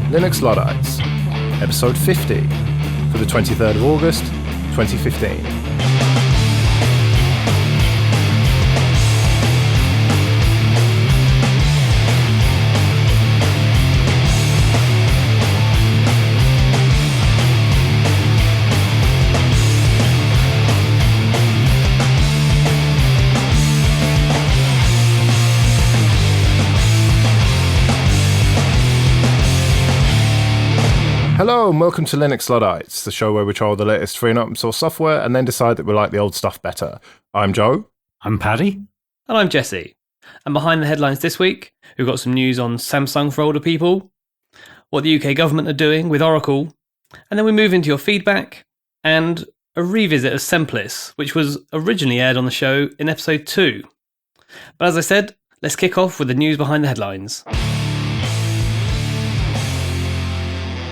Linux Luddites, episode 50 for the 23rd of August, 2015. Hello and welcome to Linux Luddites, the show where we try all the latest free and open source software and then decide that we like the old stuff better. I'm Joe. I'm Paddy. And I'm Jesse. And behind the headlines this week, we've got some news on Samsung for older people, what the UK government are doing with Oracle, and then we move into your feedback and a revisit of Semplice, which was originally aired on the show in episode 2. But as I said, let's kick off with the news behind the headlines.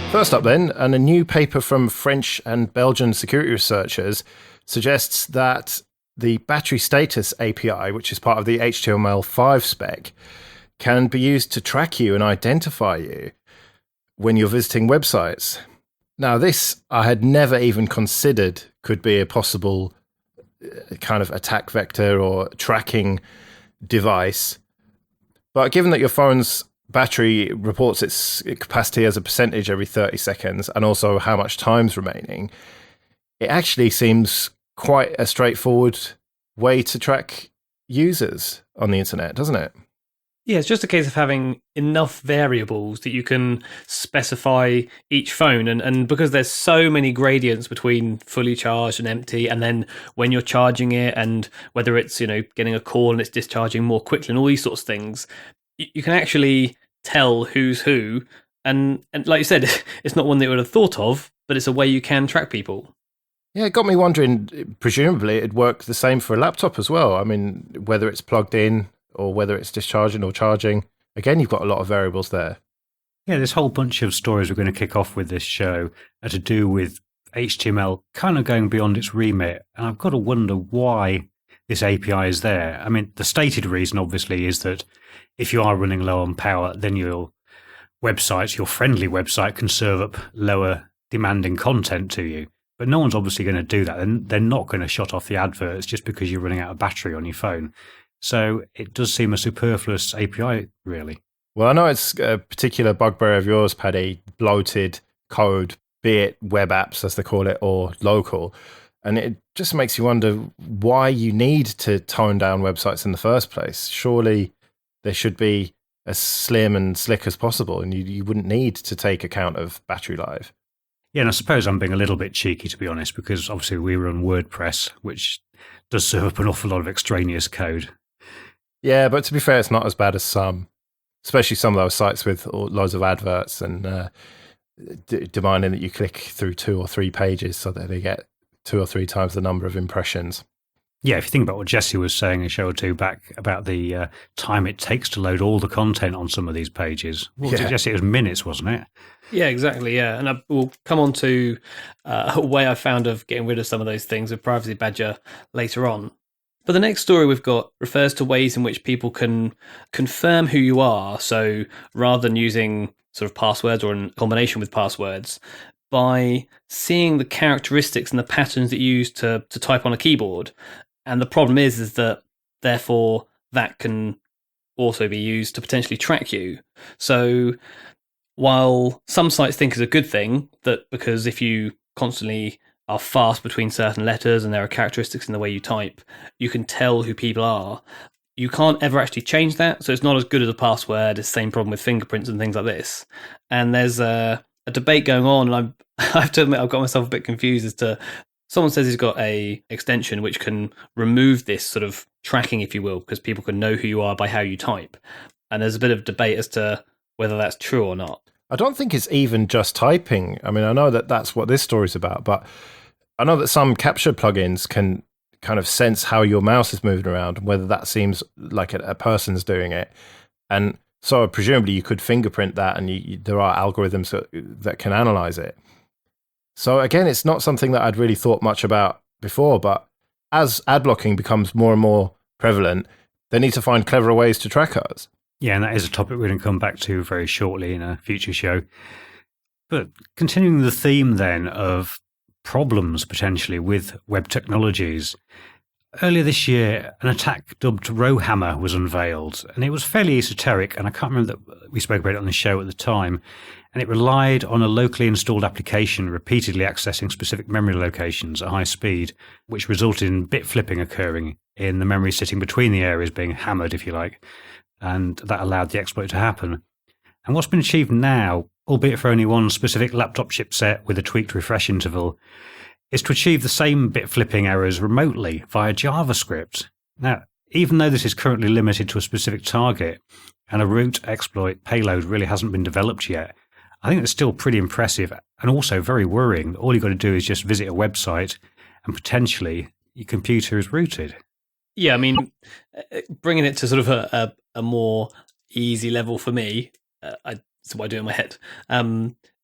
First up then, and a new paper from French and Belgian security researchers suggests that the battery status API, which is part of the HTML5 spec, can be used to track you and identify you when you're visiting websites. Now, this I had never even considered could be a possible kind of attack vector or tracking device. But given that your phone's battery reports its capacity as a percentage every 30 seconds and also how much time's remaining, it actually seems quite a straightforward way to track users on the internet, doesn't it? Yeah, it's just a case of having enough variables that you can specify each phone. And because there's so many gradients between fully charged and empty, and then when you're charging it and whether it's, getting a call and it's discharging more quickly and all these sorts of things, you can actually tell who's who. And like you said, it's not one that you would have thought of, but it's a way you can track people. Yeah, it got me wondering, presumably it'd work the same for a laptop as well. I mean, whether it's plugged in or whether it's discharging or charging. Again, you've got a lot of variables there. Yeah, this whole bunch of stories we're going to kick off with this show are to do with HTML kind of going beyond its remit. And I've got to wonder why this API is there. I mean, the stated reason, obviously, is that if you are running low on power, then your friendly website, can serve up lower demanding content to you. But no one's obviously going to do that. And they're not going to shut off the adverts just because you're running out of battery on your phone. So it does seem a superfluous API, really. Well, I know it's a particular bugbear of yours, Paddy, bloated code, be it web apps, as they call it, or local. And it just makes you wonder why you need to tone down websites in the first place. Surely they should be as slim and slick as possible, and you wouldn't need to take account of battery life. Yeah, and I suppose I'm being a little bit cheeky, to be honest, because obviously we run WordPress, which does serve up an awful lot of extraneous code. Yeah, but to be fair, it's not as bad as some, especially some of those sites with loads of adverts and demanding that you click through 2 or 3 pages so that they get 2 or 3 times the number of impressions. Yeah, if you think about what Jesse was saying a show or two back about the time it takes to load all the content on some of these pages. What was it, Jesse? It was minutes, wasn't it? Yeah, exactly, yeah. And we'll come on to a way I found of getting rid of some of those things with Privacy Badger later on. But the next story we've got refers to ways in which people can confirm who you are. So rather than using sort of passwords or in combination with passwords, by seeing the characteristics and the patterns that you use to type on a keyboard. And the problem is that therefore that can also be used to potentially track you. So while some sites think it's a good thing that because if you constantly are fast between certain letters and there are characteristics in the way you type, you can tell who people are. You can't ever actually change that. So it's not as good as a password. It's the same problem with fingerprints and things like this. And there's a debate going on, and I have to admit I've got myself a bit confused as to someone says he's got a extension which can remove this sort of tracking, if you will, because people can know who you are by how you type. And there's a bit of debate as to whether that's true or not. I don't think it's even just typing. I mean, I know that that's what this story's about, but I know that some capture plugins can kind of sense how your mouse is moving around, whether that seems like a person's doing it. And so presumably you could fingerprint that, and there are algorithms that can analyze it. So again, it's not something that I'd really thought much about before, but as ad blocking becomes more and more prevalent, they need to find cleverer ways to track us. Yeah, and that is a topic we're going to come back to very shortly in a future show. But continuing the theme then of problems potentially with web technologies, earlier this year, an attack dubbed Rowhammer was unveiled, and it was fairly esoteric, and I can't remember that we spoke about it on the show at the time, and it relied on a locally installed application repeatedly accessing specific memory locations at high speed, which resulted in bit flipping occurring in the memory sitting between the areas being hammered, if you like, and that allowed the exploit to happen. And what's been achieved now, albeit for only one specific laptop chipset with a tweaked refresh interval, is to achieve the same bit flipping errors remotely via JavaScript. Now, even though this is currently limited to a specific target and a root exploit payload really hasn't been developed yet, I think it's still pretty impressive and also very worrying. All you've got to do is just visit a website and potentially your computer is rooted. Yeah, I mean, bringing it to sort of a more easy level for me, that's what I do in my head.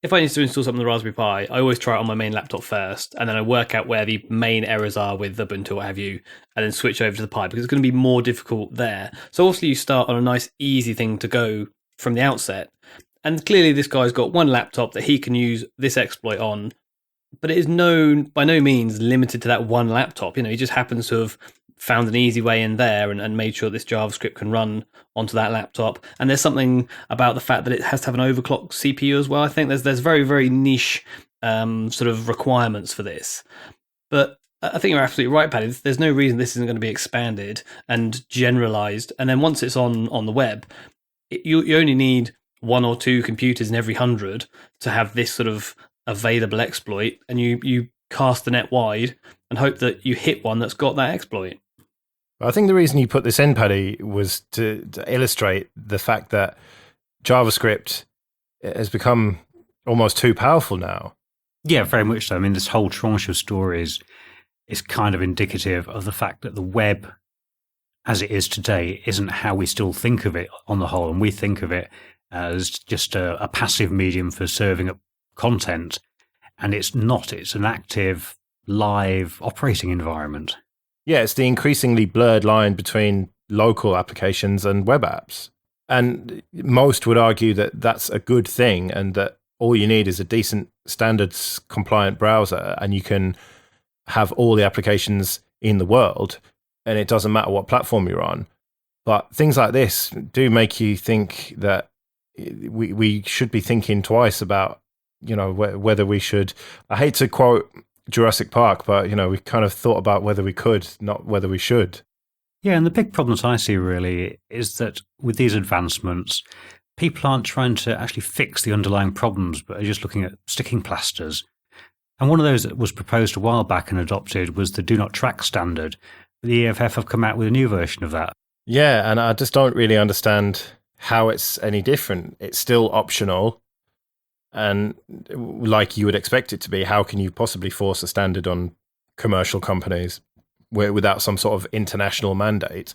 If I need to install something on the Raspberry Pi, I always try it on my main laptop first, and then I work out where the main errors are with Ubuntu or what have you, and then switch over to the Pi, because it's going to be more difficult there. So obviously you start on a nice, easy thing to go from the outset. And clearly this guy's got one laptop that he can use this exploit on, but it is by no means limited to that one laptop. He just happens to have found an easy way in there and made sure this JavaScript can run onto that laptop. And there's something about the fact that it has to have an overclocked CPU as well. I think there's very, very niche sort of requirements for this. But I think you're absolutely right, Paddy. There's no reason this isn't going to be expanded and generalized. And then once it's on the web, you only need 1 or 2 computers in every 100 to have this sort of available exploit. And you cast the net wide and hope that you hit one that's got that exploit. I think the reason you put this in, Paddy, was to illustrate the fact that JavaScript has become almost too powerful now. Yeah, very much so. I mean, this whole tranche of stories is kind of indicative of the fact that the web, as it is today, isn't how we still think of it on the whole. And we think of it as just a passive medium for serving up content. And it's not. It's an active, live operating environment. Yeah, it's the increasingly blurred line between local applications and web apps. And most would argue that that's a good thing and that all you need is a decent standards compliant browser and you can have all the applications in the world and it doesn't matter what platform you're on. But things like this do make you think that we should be thinking twice about, whether we should. I hate to quote Jurassic Park, but we kind of thought about whether we could, not whether we should. Yeah, and the big problem that I see really is that with these advancements, people aren't trying to actually fix the underlying problems, but are just looking at sticking plasters. And one of those that was proposed a while back and adopted was the Do Not Track standard. The EFF have come out with a new version of that. Yeah, and I just don't really understand how it's any different. It's still optional. And like you would expect it to be, how can you possibly force a standard on commercial companies without some sort of international mandate?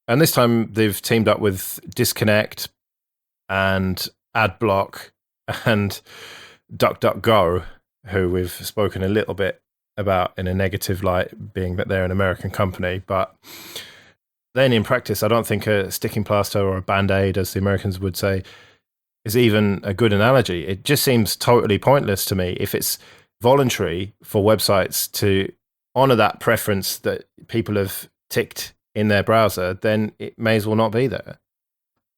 And this time they've teamed up with Disconnect and Adblock and DuckDuckGo, who we've spoken a little bit about in a negative light, being that they're an American company. But then in practice, I don't think a sticking plaster or a Band-Aid, as the Americans would say, is even a good analogy. It just seems totally pointless to me. If it's voluntary for websites to honor that preference that people have ticked in their browser, then it may as well not be there.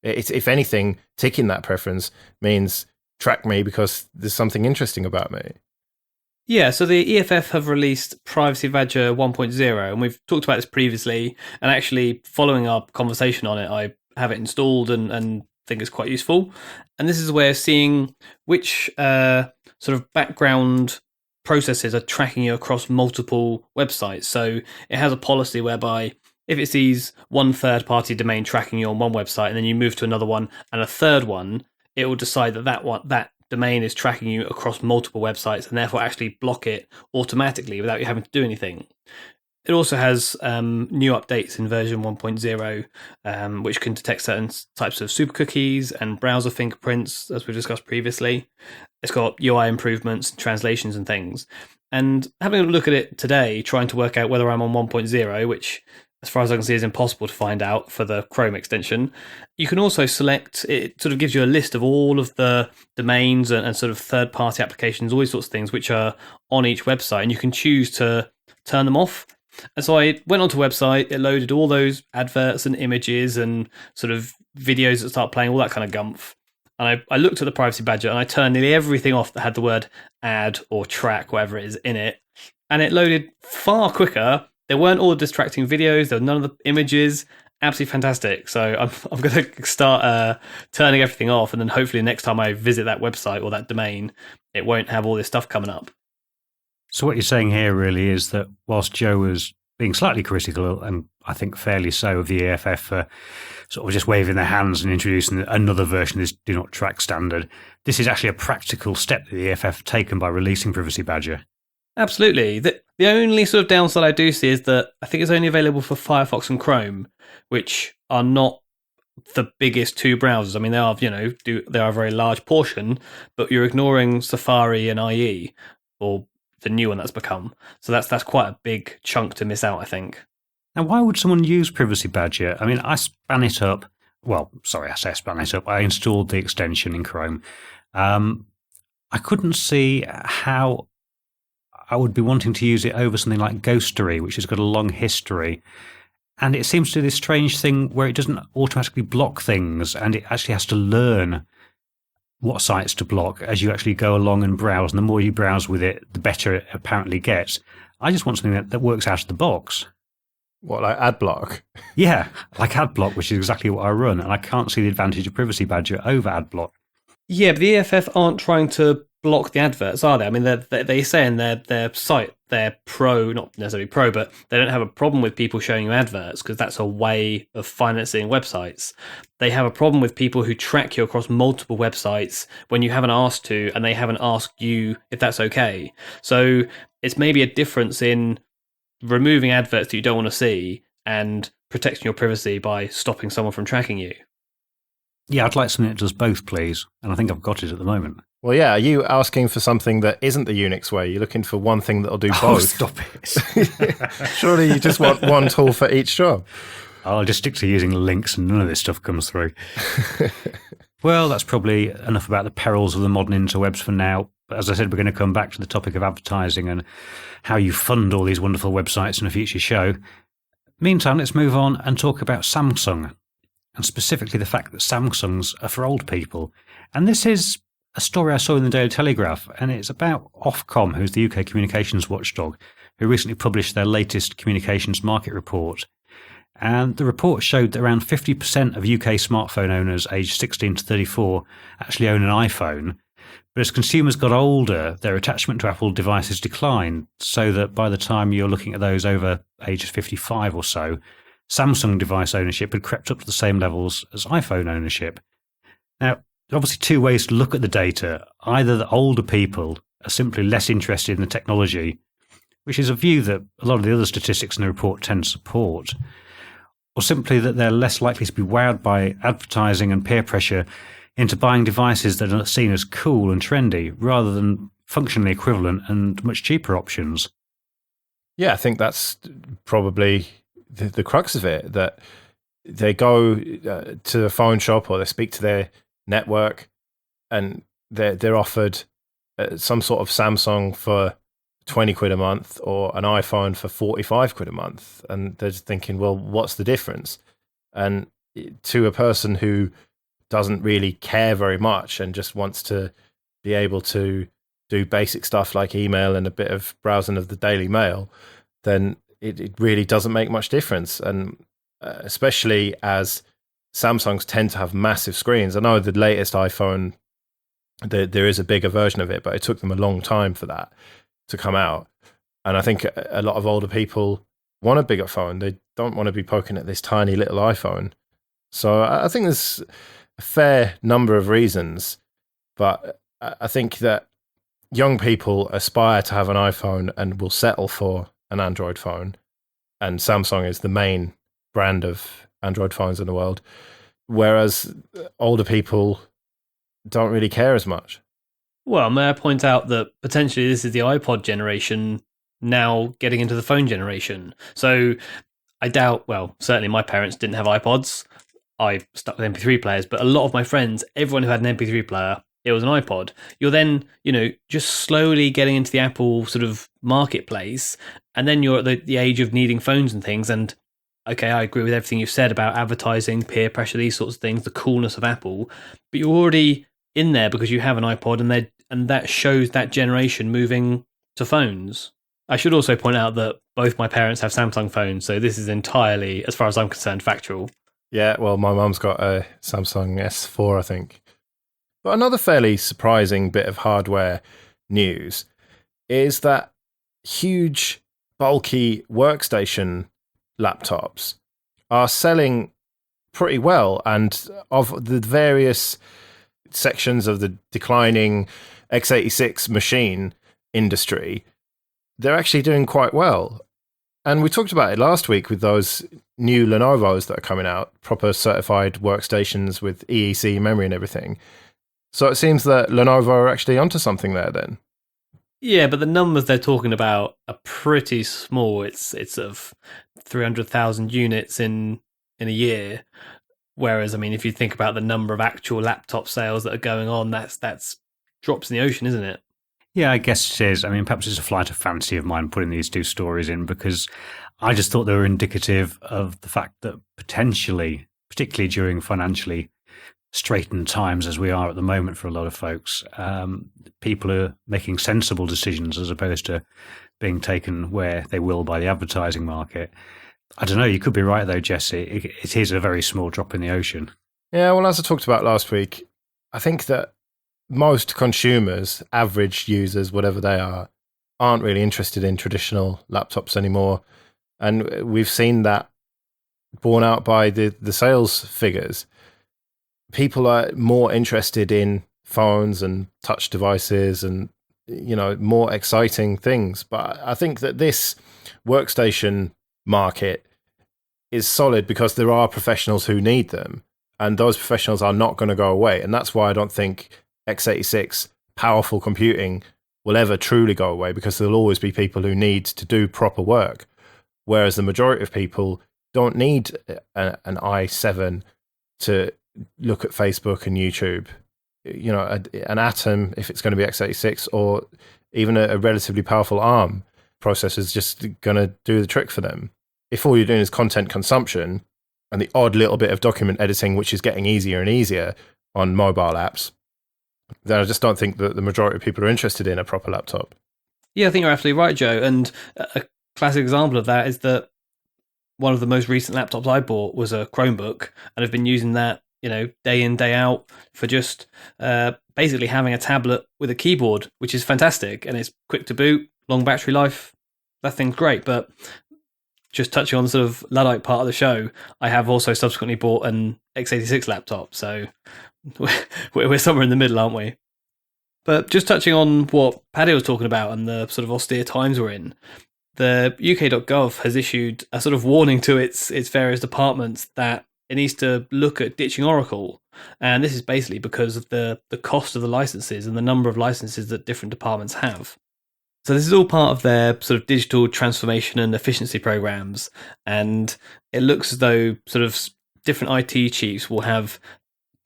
It's, if anything, ticking that preference means track me because there's something interesting about me. Yeah, so the EFF have released Privacy Badger 1.0, and we've talked about this previously, and actually following our conversation on it, I have it installed and think it's quite useful. And this is a way of seeing which sort of background processes are tracking you across multiple websites. So it has a policy whereby if it sees one third-party domain tracking you on one website and then you move to another one and a third one, it will decide that domain is tracking you across multiple websites and therefore actually block it automatically without you having to do anything. It also has new updates in version 1.0, which can detect certain types of super cookies and browser fingerprints, as we discussed previously. It's got UI improvements, translations and things. And having a look at it today, trying to work out whether I'm on 1.0, which as far as I can see, is impossible to find out for the Chrome extension. You can also select, it sort of gives you a list of all of the domains and sort of third-party applications, all these sorts of things which are on each website, and you can choose to turn them off. And so I went onto the website, it loaded all those adverts and images and sort of videos that start playing, all that kind of gumph. And I looked at the privacy badger and I turned nearly everything off that had the word ad or track, whatever it is, in it. And it loaded far quicker. There weren't all the distracting videos. There were none of the images. Absolutely fantastic. So I'm going to start turning everything off. And then hopefully next time I visit that website or that domain, it won't have all this stuff coming up. So what you're saying here really is that whilst Joe was being slightly critical, and I think fairly so, of the EFF for sort of just waving their hands and introducing another version of this do not track standard, this is actually a practical step that the EFF have taken by releasing Privacy Badger. Absolutely. The only sort of downside I do see is that I think it's only available for Firefox and Chrome, which are not the biggest two browsers. I mean, they are, they are a very large portion, but you're ignoring Safari and IE, or the new one that's become. So that's quite a big chunk to miss out, I think. Now, why would someone use Privacy Badger? I mean, I span it up. Well, sorry, I say span it up. I installed the extension in Chrome. I couldn't see how I would be wanting to use it over something like Ghostery, which has got a long history. And it seems to do this strange thing where it doesn't automatically block things, and it actually has to learn what sites to block as you actually go along and browse. And the more you browse with it, the better it apparently gets. I just want something that works out of the box. What, like AdBlock? Yeah, like AdBlock, which is exactly what I run. And I can't see the advantage of Privacy Badger over AdBlock. Yeah, but the EFF aren't trying to block the adverts, are they? I mean, they say in their site, they're pro, not necessarily pro, but they don't have a problem with people showing you adverts because that's a way of financing websites. They have a problem with people who track you across multiple websites when you haven't asked to, and they haven't asked you if that's okay. So it's maybe a difference in removing adverts that you don't want to see and protecting your privacy by stopping someone from tracking you. Yeah, I'd like something that does both, please. And I think I've got it at the moment. Well, yeah, are you asking for something that isn't the Unix way? You're looking for one thing that'll do both. Oh, stop it. Surely you just want one tool for each job. I'll just stick to using links and none of this stuff comes through. Well, that's probably enough about the perils of the modern interwebs for now. But as I said, we're going to come back to the topic of advertising and how you fund all these wonderful websites in a future show. Meantime, let's move on and talk about Samsung, and specifically the fact that Samsungs are for old people. And this is a story I saw in the Daily Telegraph, and it's about Ofcom, who's the UK communications watchdog, who recently published their latest communications market report. And the report showed that around 50% of UK smartphone owners aged 16 to 34 actually own an iPhone. But as consumers got older, their attachment to Apple devices declined, so that by the time you're looking at those over age 55 or so, Samsung device ownership had crept up to the same levels as iPhone ownership. Now, there are obviously two ways to look at the data. Either that older people are simply less interested in the technology, which is a view that a lot of the other statistics in the report tend to support, or simply that they're less likely to be wowed by advertising and peer pressure into buying devices that are seen as cool and trendy rather than functionally equivalent and much cheaper options. Yeah, I think that's probably the crux of it, that they go to a phone shop or they speak to their network and they're offered some sort of Samsung for 20 quid a month or an iPhone for 45 quid a month. And they're just thinking, well, what's the difference? And to a person who doesn't really care very much and just wants to be able to do basic stuff like email and a bit of browsing of the Daily Mail, then it really doesn't make much difference. And especially as Samsungs tend to have massive screens. I know the latest iPhone, there is a bigger version of it, but it took them a long time for that to come out. And I think a lot of older people want a bigger phone. They don't want to be poking at this tiny little iPhone. So I think there's a fair number of reasons, but I think that young people aspire to have an iPhone and will settle for an Android phone. And Samsung is the main brand of Android phones in the world, whereas older people don't really care as much. Well, may I point out that potentially this is the iPod generation now getting into the phone generation. So I doubt, well, certainly my parents didn't have iPods. I stuck with MP3 players, but a lot of my friends, everyone who had an MP3 player, it was an iPod. You're then, just slowly getting into the Apple sort of marketplace, and then you're at the age of needing phones and things. And okay, I agree with everything you've said about advertising, peer pressure, these sorts of things, the coolness of Apple, but you're already in there because you have an iPod, and that shows that generation moving to phones. I should also point out that both my parents have Samsung phones, so this is entirely, as far as I'm concerned, factual. Yeah, well, my mum's got a Samsung S4, I think. But another fairly surprising bit of hardware news is that huge, bulky workstation laptops are selling pretty well, and of the various sections of the declining x86 machine industry, they're actually doing quite well. And we talked about it last week with those new Lenovo's that are coming out, proper certified workstations with EEC memory and everything. So it seems that Lenovo are actually onto something there then. Yeah, but the numbers they're talking about are pretty small. It's of 300,000 units in a year. Whereas, I mean, if you think about the number of actual laptop sales that are going on, that's drops in the ocean, isn't it? Yeah, I guess it is. I mean, perhaps it's a flight of fancy of mine putting these two stories in, because I just thought they were indicative of the fact that potentially, particularly during financially straitened times as we are at the moment for a lot of folks, people are making sensible decisions as opposed to being taken where they will by the advertising market. I don't know, you could be right though, Jesse. It is a very small drop in the ocean. Yeah, well, as I talked about last week, I think that most consumers, average users, whatever they are, aren't really interested in traditional laptops anymore. And we've seen that borne out by the sales figures. People are more interested in phones and touch devices and, more exciting things. But I think that this workstation market is solid because there are professionals who need them, and those professionals are not going to go away. And that's why I don't think x86 powerful computing will ever truly go away, because there'll always be people who need to do proper work, whereas the majority of people don't need an i7 to look at Facebook and YouTube. An Atom, if it's going to be x86, or even a relatively powerful ARM processor, is just going to do the trick for them. If all you're doing is content consumption and the odd little bit of document editing, which is getting easier and easier on mobile apps, then I just don't think that the majority of people are interested in a proper laptop. Yeah, I think you're absolutely right, Joe. And a classic example of that is that one of the most recent laptops I bought was a Chromebook, and I've been using that, day in, day out for just basically having a tablet with a keyboard, which is fantastic. And it's quick to boot, long battery life. That thing's great. But just touching on the sort of Luddite part of the show, I have also subsequently bought an x86 laptop. So we're somewhere in the middle, aren't we? But just touching on what Paddy was talking about and the sort of austere times we're in, the UK.gov has issued a sort of warning to its various departments that it needs to look at ditching Oracle. And this is basically because of the cost of the licenses and the number of licenses that different departments have. So this is all part of their sort of digital transformation and efficiency programs. And it looks as though sort of different IT chiefs will have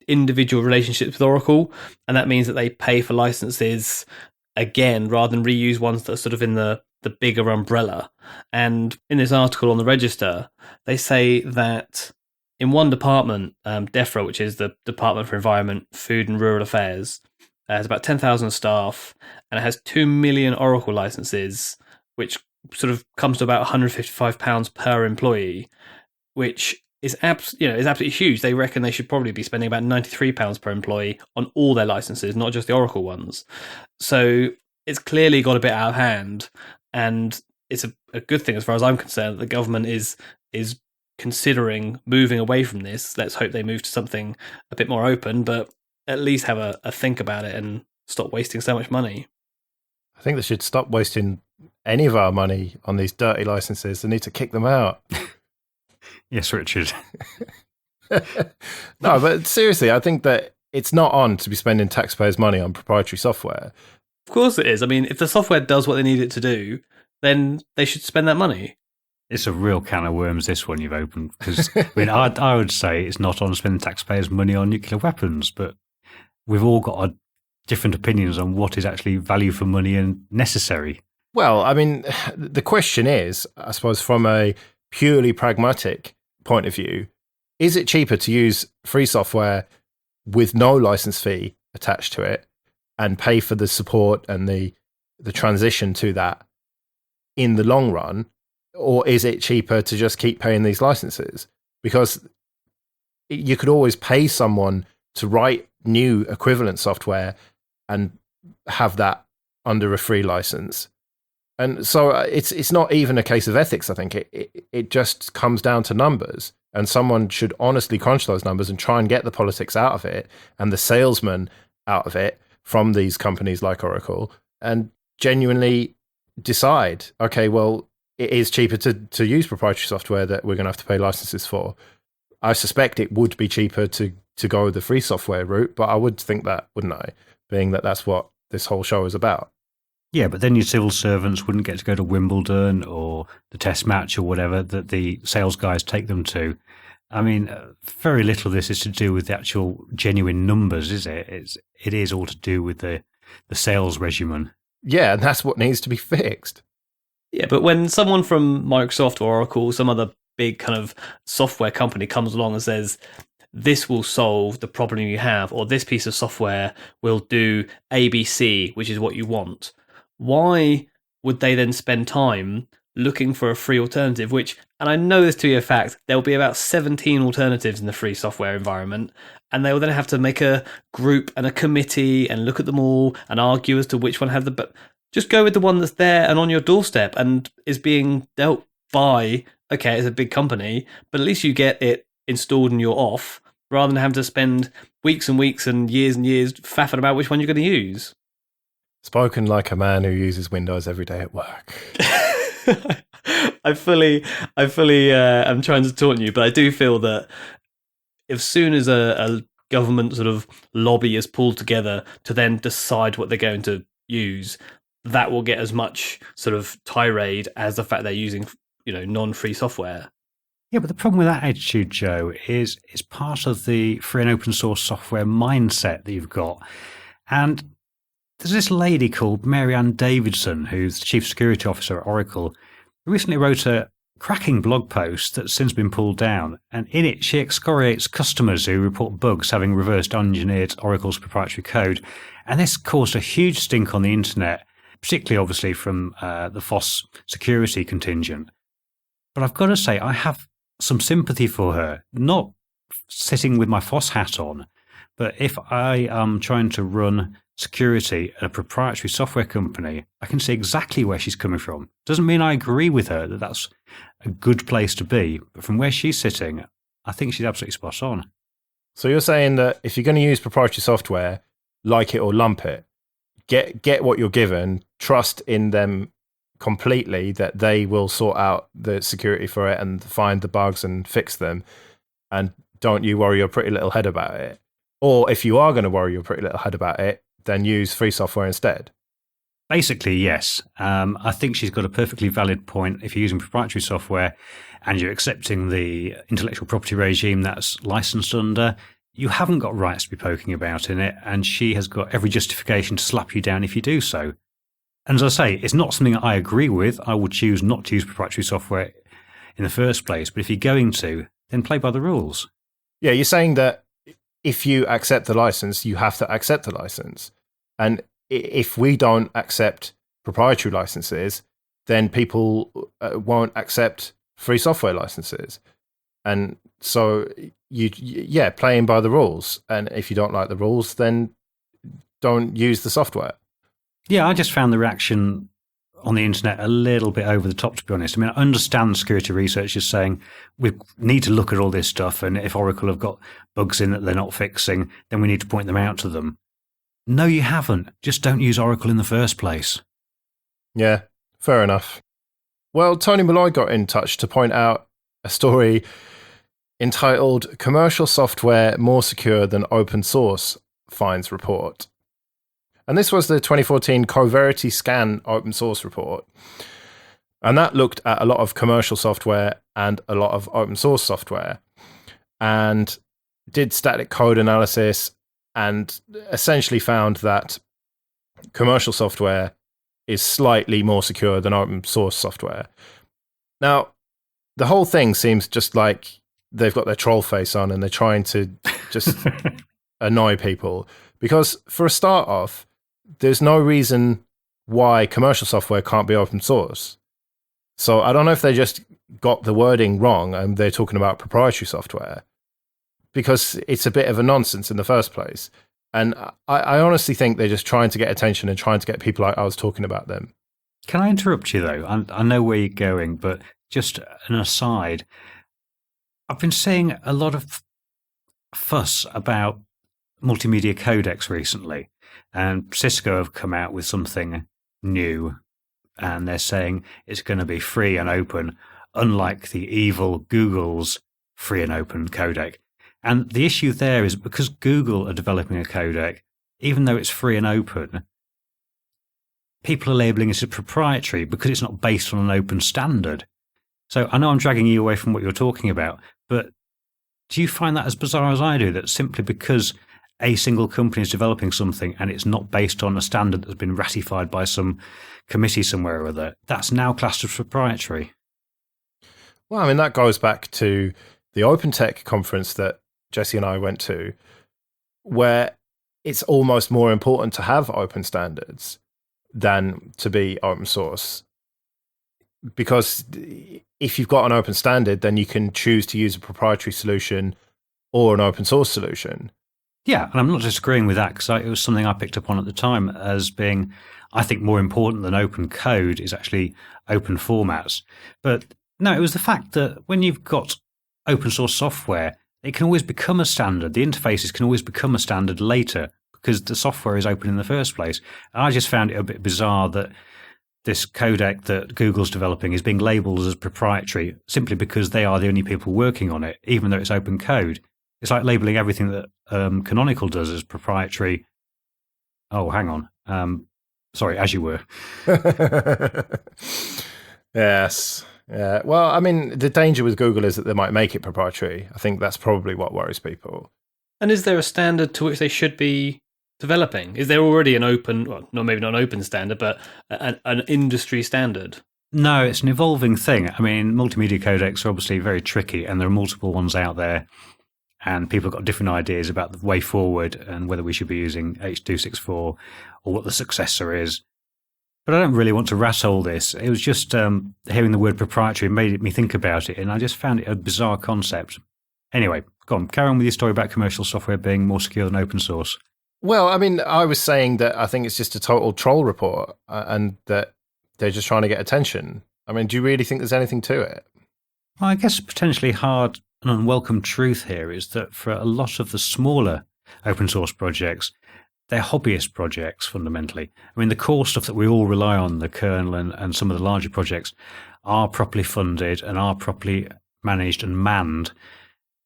individual relationships with Oracle, and that means that they pay for licenses again rather than reuse ones that are sort of in the bigger umbrella. And in this article on the Register, they say that in one department, DEFRA, which is the Department for Environment, Food and Rural Affairs, has about 10,000 staff, and it has 2 million Oracle licenses, which sort of comes to about £155 per employee, which is absolutely huge. They reckon they should probably be spending about £93 per employee on all their licenses, not just the Oracle ones. So it's clearly got a bit out of hand, and it's a good thing as far as I'm concerned that the government is considering moving away from this. Let's hope they move to something a bit more open, but at least have a think about it and stop wasting so much money. I think they should stop wasting any of our money on these dirty licenses. They need to kick them out. Yes, Richard. No, but seriously, I think that it's not on to be spending taxpayers' money on proprietary software. Of course it is. I mean, if the software does what they need it to do, then they should spend that money. It's a real can of worms, this one you've opened. Because I would say it's not on spending taxpayers' money on nuclear weapons, but we've all got different opinions on what is actually value for money and necessary. Well, I mean, the question is, I suppose, from a purely pragmatic point of view, is it cheaper to use free software with no license fee attached to it and pay for the support and the transition to that in the long run? Or is it cheaper to just keep paying these licenses? Because you could always pay someone to write new equivalent software and have that under a free license. And so it's not even a case of ethics, I think. It just comes down to numbers. And someone should honestly crunch those numbers and try and get the politics out of it and the salesman out of it from these companies like Oracle and genuinely decide, okay, well, it is cheaper to use proprietary software that we're going to have to pay licenses for. I suspect it would be cheaper to go the free software route, but I would think that, wouldn't I? Being that that's what this whole show is about. Yeah, but then your civil servants wouldn't get to go to Wimbledon or the test match or whatever that the sales guys take them to. I mean, very little of this is to do with the actual genuine numbers, is it? It is all to do with the sales regimen. Yeah, and that's what needs to be fixed. Yeah, but when someone from Microsoft or Oracle, some other big kind of software company comes along and says, this will solve the problem you have, or this piece of software will do ABC, which is what you want, why would they then spend time looking for a free alternative, which, and I know this to be a fact, there will be about 17 alternatives in the free software environment, and they will then have to make a group and a committee and look at them all and argue as to which one has the... Just go with the one that's there and on your doorstep and is being dealt by, okay, it's a big company, but at least you get it installed and you're off, rather than having to spend weeks and weeks and years faffing about which one you're going to use. Spoken like a man who uses Windows every day at work. I fully am trying to taunt you, but I do feel that as soon as a government sort of lobby is pulled together to then decide what they're going to use, that will get as much sort of tirade as the fact they're using, non-free software. Yeah, but the problem with that attitude, Joe, is it's part of the free and open source software mindset that you've got. And there's this lady called Mary Ann Davidson, who's the Chief Security Officer at Oracle, who recently wrote a cracking blog post that's since been pulled down. And in it, she excoriates customers who report bugs having reverse engineered Oracle's proprietary code. And this caused a huge stink on the internet, particularly obviously from the FOSS security contingent. But I've got to say, I have some sympathy for her, not sitting with my FOSS hat on, but if I am trying to run security at a proprietary software company, I can see exactly where she's coming from. Doesn't mean I agree with her that that's a good place to be, but from where she's sitting, I think she's absolutely spot on. So you're saying that if you're going to use proprietary software, like it or lump it, get what you're given, trust in them completely that they will sort out the security for it and find the bugs and fix them, and don't you worry your pretty little head about it. Or if you are going to worry your pretty little head about it, then use free software instead. Basically, yes. I think she's got a perfectly valid point. If you're using proprietary software and you're accepting the intellectual property regime that's licensed under, you haven't got rights to be poking about in it, and she has got every justification to slap you down if you do so. And as I say, it's not something I agree with. I would choose not to use proprietary software in the first place, but if you're going to, then play by the rules. Yeah, you're saying that if you accept the license, you have to accept the license. And if we don't accept proprietary licenses, then people won't accept free software licenses. And so, playing by the rules. And if you don't like the rules, then don't use the software. Yeah, I just found the reaction on the internet a little bit over the top, to be honest. I mean, I understand security researchers saying we need to look at all this stuff, and if Oracle have got bugs in that they're not fixing, then we need to point them out to them. No, you haven't. Just don't use Oracle in the first place. Yeah, fair enough. Well, Tony Malloy got in touch to point out a story entitled Commercial Software More Secure Than Open Source Finds Report. And this was the 2014 Coverity Scan open source report. And that looked at a lot of commercial software and a lot of open source software, and did static code analysis, and essentially found that commercial software is slightly more secure than open source software. Now, the whole thing seems just like they've got their troll face on and they're trying to just annoy people. Because for a start off, there's no reason why commercial software can't be open source. So I don't know if they just got the wording wrong and they're talking about proprietary software, because it's a bit of a nonsense in the first place. And I honestly think they're just trying to get attention and trying to get people like us talking about them. Can I interrupt you, though? I know where you're going, but just an aside. I've been seeing a lot of fuss about multimedia codecs recently, and Cisco have come out with something new, and they're saying it's going to be free and open, unlike the evil Google's free and open codec. And the issue there is because Google are developing a codec, even though it's free and open, people are labeling it as proprietary because it's not based on an open standard. So I know I'm dragging you away from what you're talking about, but do you find that as bizarre as I do, that simply because a single company is developing something and it's not based on a standard that's been ratified by some committee somewhere or other, that's now classed as proprietary? Well, I mean, that goes back to the Open Tech conference that Jesse and I went to, where it's almost more important to have open standards than to be open source. Because if you've got an open standard, then you can choose to use a proprietary solution or an open source solution. Yeah, and I'm not disagreeing with that, because it was something I picked up on at the time as being, I think, more important than open code is actually open formats. But no, it was the fact that when you've got open source software, it can always become a standard. The interfaces can always become a standard later because the software is open in the first place. And I just found it a bit bizarre that this codec that Google's developing is being labeled as proprietary simply because they are the only people working on it, even though it's open code. It's like labeling everything that Canonical does as proprietary. Oh, hang on. Sorry, as you were. Yes. Yeah. Well, I mean, the danger with Google is that they might make it proprietary. I think that's probably what worries people. And is there a standard to which they should be developing? Is there already an open, well, no, maybe not an open standard, but an industry standard? No, it's an evolving thing. I mean, multimedia codecs are obviously very tricky, and there are multiple ones out there, and people have got different ideas about the way forward and whether we should be using H.264 or what the successor is. But I don't really want to rat all this. It was just hearing the word proprietary made me think about it, and I just found it a bizarre concept. Anyway, go on, carry on with your story about commercial software being more secure than open source. Well, I mean, I was saying that I think it's just a total troll report and that they're just trying to get attention. I mean, do you really think there's anything to it? Well, I guess a potentially hard and unwelcome truth here is that for a lot of the smaller open source projects, they're hobbyist projects, fundamentally. I mean, the core stuff that we all rely on, the kernel and some of the larger projects, are properly funded and are properly managed and manned.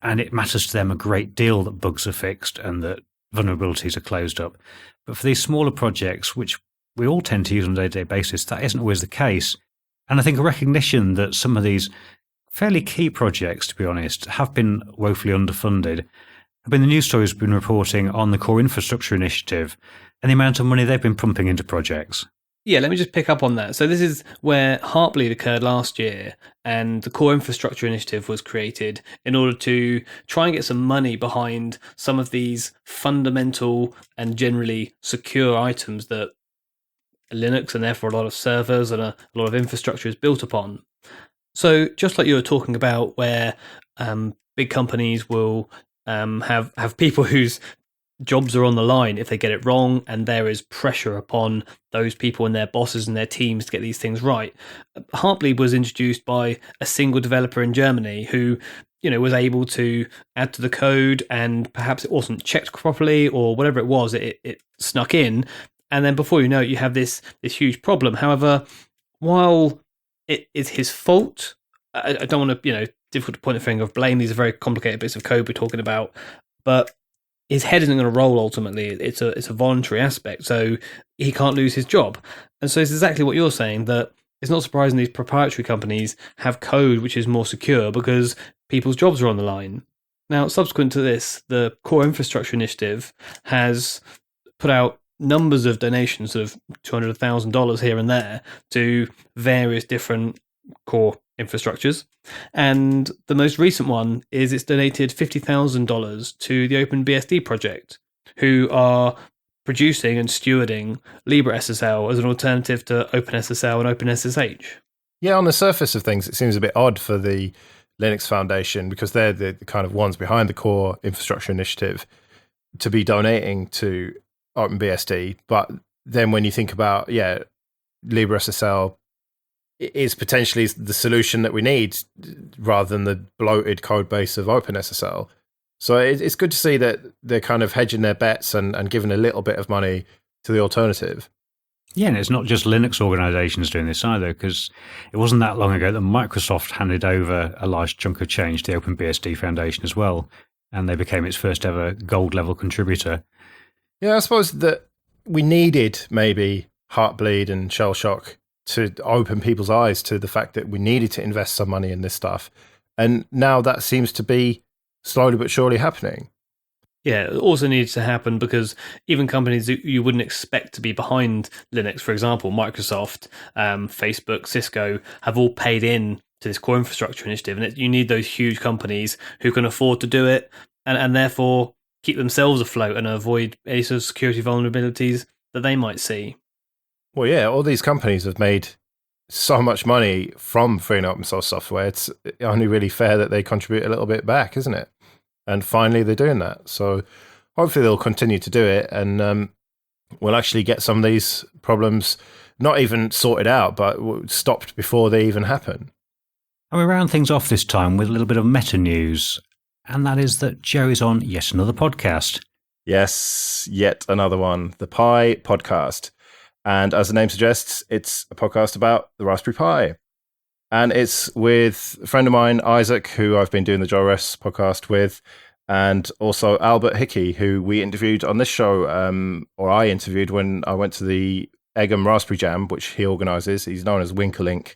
And it matters to them a great deal that bugs are fixed and that vulnerabilities are closed up. But for these smaller projects, which we all tend to use on a day-to-day basis, that isn't always the case. And I think a recognition that some of these fairly key projects, to be honest, have been woefully underfunded. I mean, the news stories have been reporting on the Core Infrastructure Initiative and the amount of money they've been pumping into projects. Yeah, let me just pick up on that. So this is where Heartbleed occurred last year, and the Core Infrastructure Initiative was created in order to try and get some money behind some of these fundamental and generally secure items that Linux and therefore a lot of servers and a lot of infrastructure is built upon. So just like you were talking about, where big companies will have people whose jobs are on the line if they get it wrong, and there is pressure upon those people and their bosses and their teams to get these things right. Heartbleed was introduced by a single developer in Germany who, was able to add to the code, and perhaps it wasn't checked properly or whatever it was, it snuck in, and then before you know it, you have this huge problem. However, while it is his fault, I don't want to, difficult to point a finger of blame. These are very complicated bits of code we're talking about, but his head isn't going to roll ultimately. It's a voluntary aspect, so he can't lose his job. And so it's exactly what you're saying, that it's not surprising these proprietary companies have code which is more secure because people's jobs are on the line. Now, subsequent to this, the Core Infrastructure Initiative has put out numbers of donations of $200,000 here and there to various different core infrastructures. And the most recent one is it's donated $50,000 to the OpenBSD project, who are producing and stewarding LibreSSL as an alternative to OpenSSL and OpenSSH. Yeah, on the surface of things, it seems a bit odd for the Linux Foundation, because they're the kind of ones behind the Core Infrastructure Initiative, to be donating to OpenBSD. But then when you think about, LibreSSL is potentially the solution that we need rather than the bloated code base of OpenSSL. So it's good to see that they're kind of hedging their bets and giving a little bit of money to the alternative. Yeah, and it's not just Linux organizations doing this either, because it wasn't that long ago that Microsoft handed over a large chunk of change to the OpenBSD Foundation as well, and they became its first ever gold level contributor. Yeah, I suppose that we needed maybe Heartbleed and Shell Shock to open people's eyes to the fact that we needed to invest some money in this stuff. And now that seems to be slowly but surely happening. Yeah, it also needs to happen because even companies that you wouldn't expect to be behind Linux, for example, Microsoft, Facebook, Cisco, have all paid in to this Core Infrastructure Initiative. And you need those huge companies who can afford to do it and therefore keep themselves afloat and avoid any sort of security vulnerabilities that they might see. Well, yeah, all these companies have made so much money from free and open source software. It's only really fair that they contribute a little bit back, isn't it? And finally, they're doing that. So hopefully they'll continue to do it, and we'll actually get some of these problems not even sorted out, but stopped before they even happen. And we round things off this time with a little bit of meta news, and that is that Joe is on yet another podcast. Yes, yet another one, the Pi Podcast. And as the name suggests, it's a podcast about the Raspberry Pi. And it's with a friend of mine, Isaac, who I've been doing the Joe Ress podcast with, and also Albert Hickey, who we interviewed on this show, or I interviewed when I went to the Egham Raspberry Jam, which he organises. He's known as Winkerlink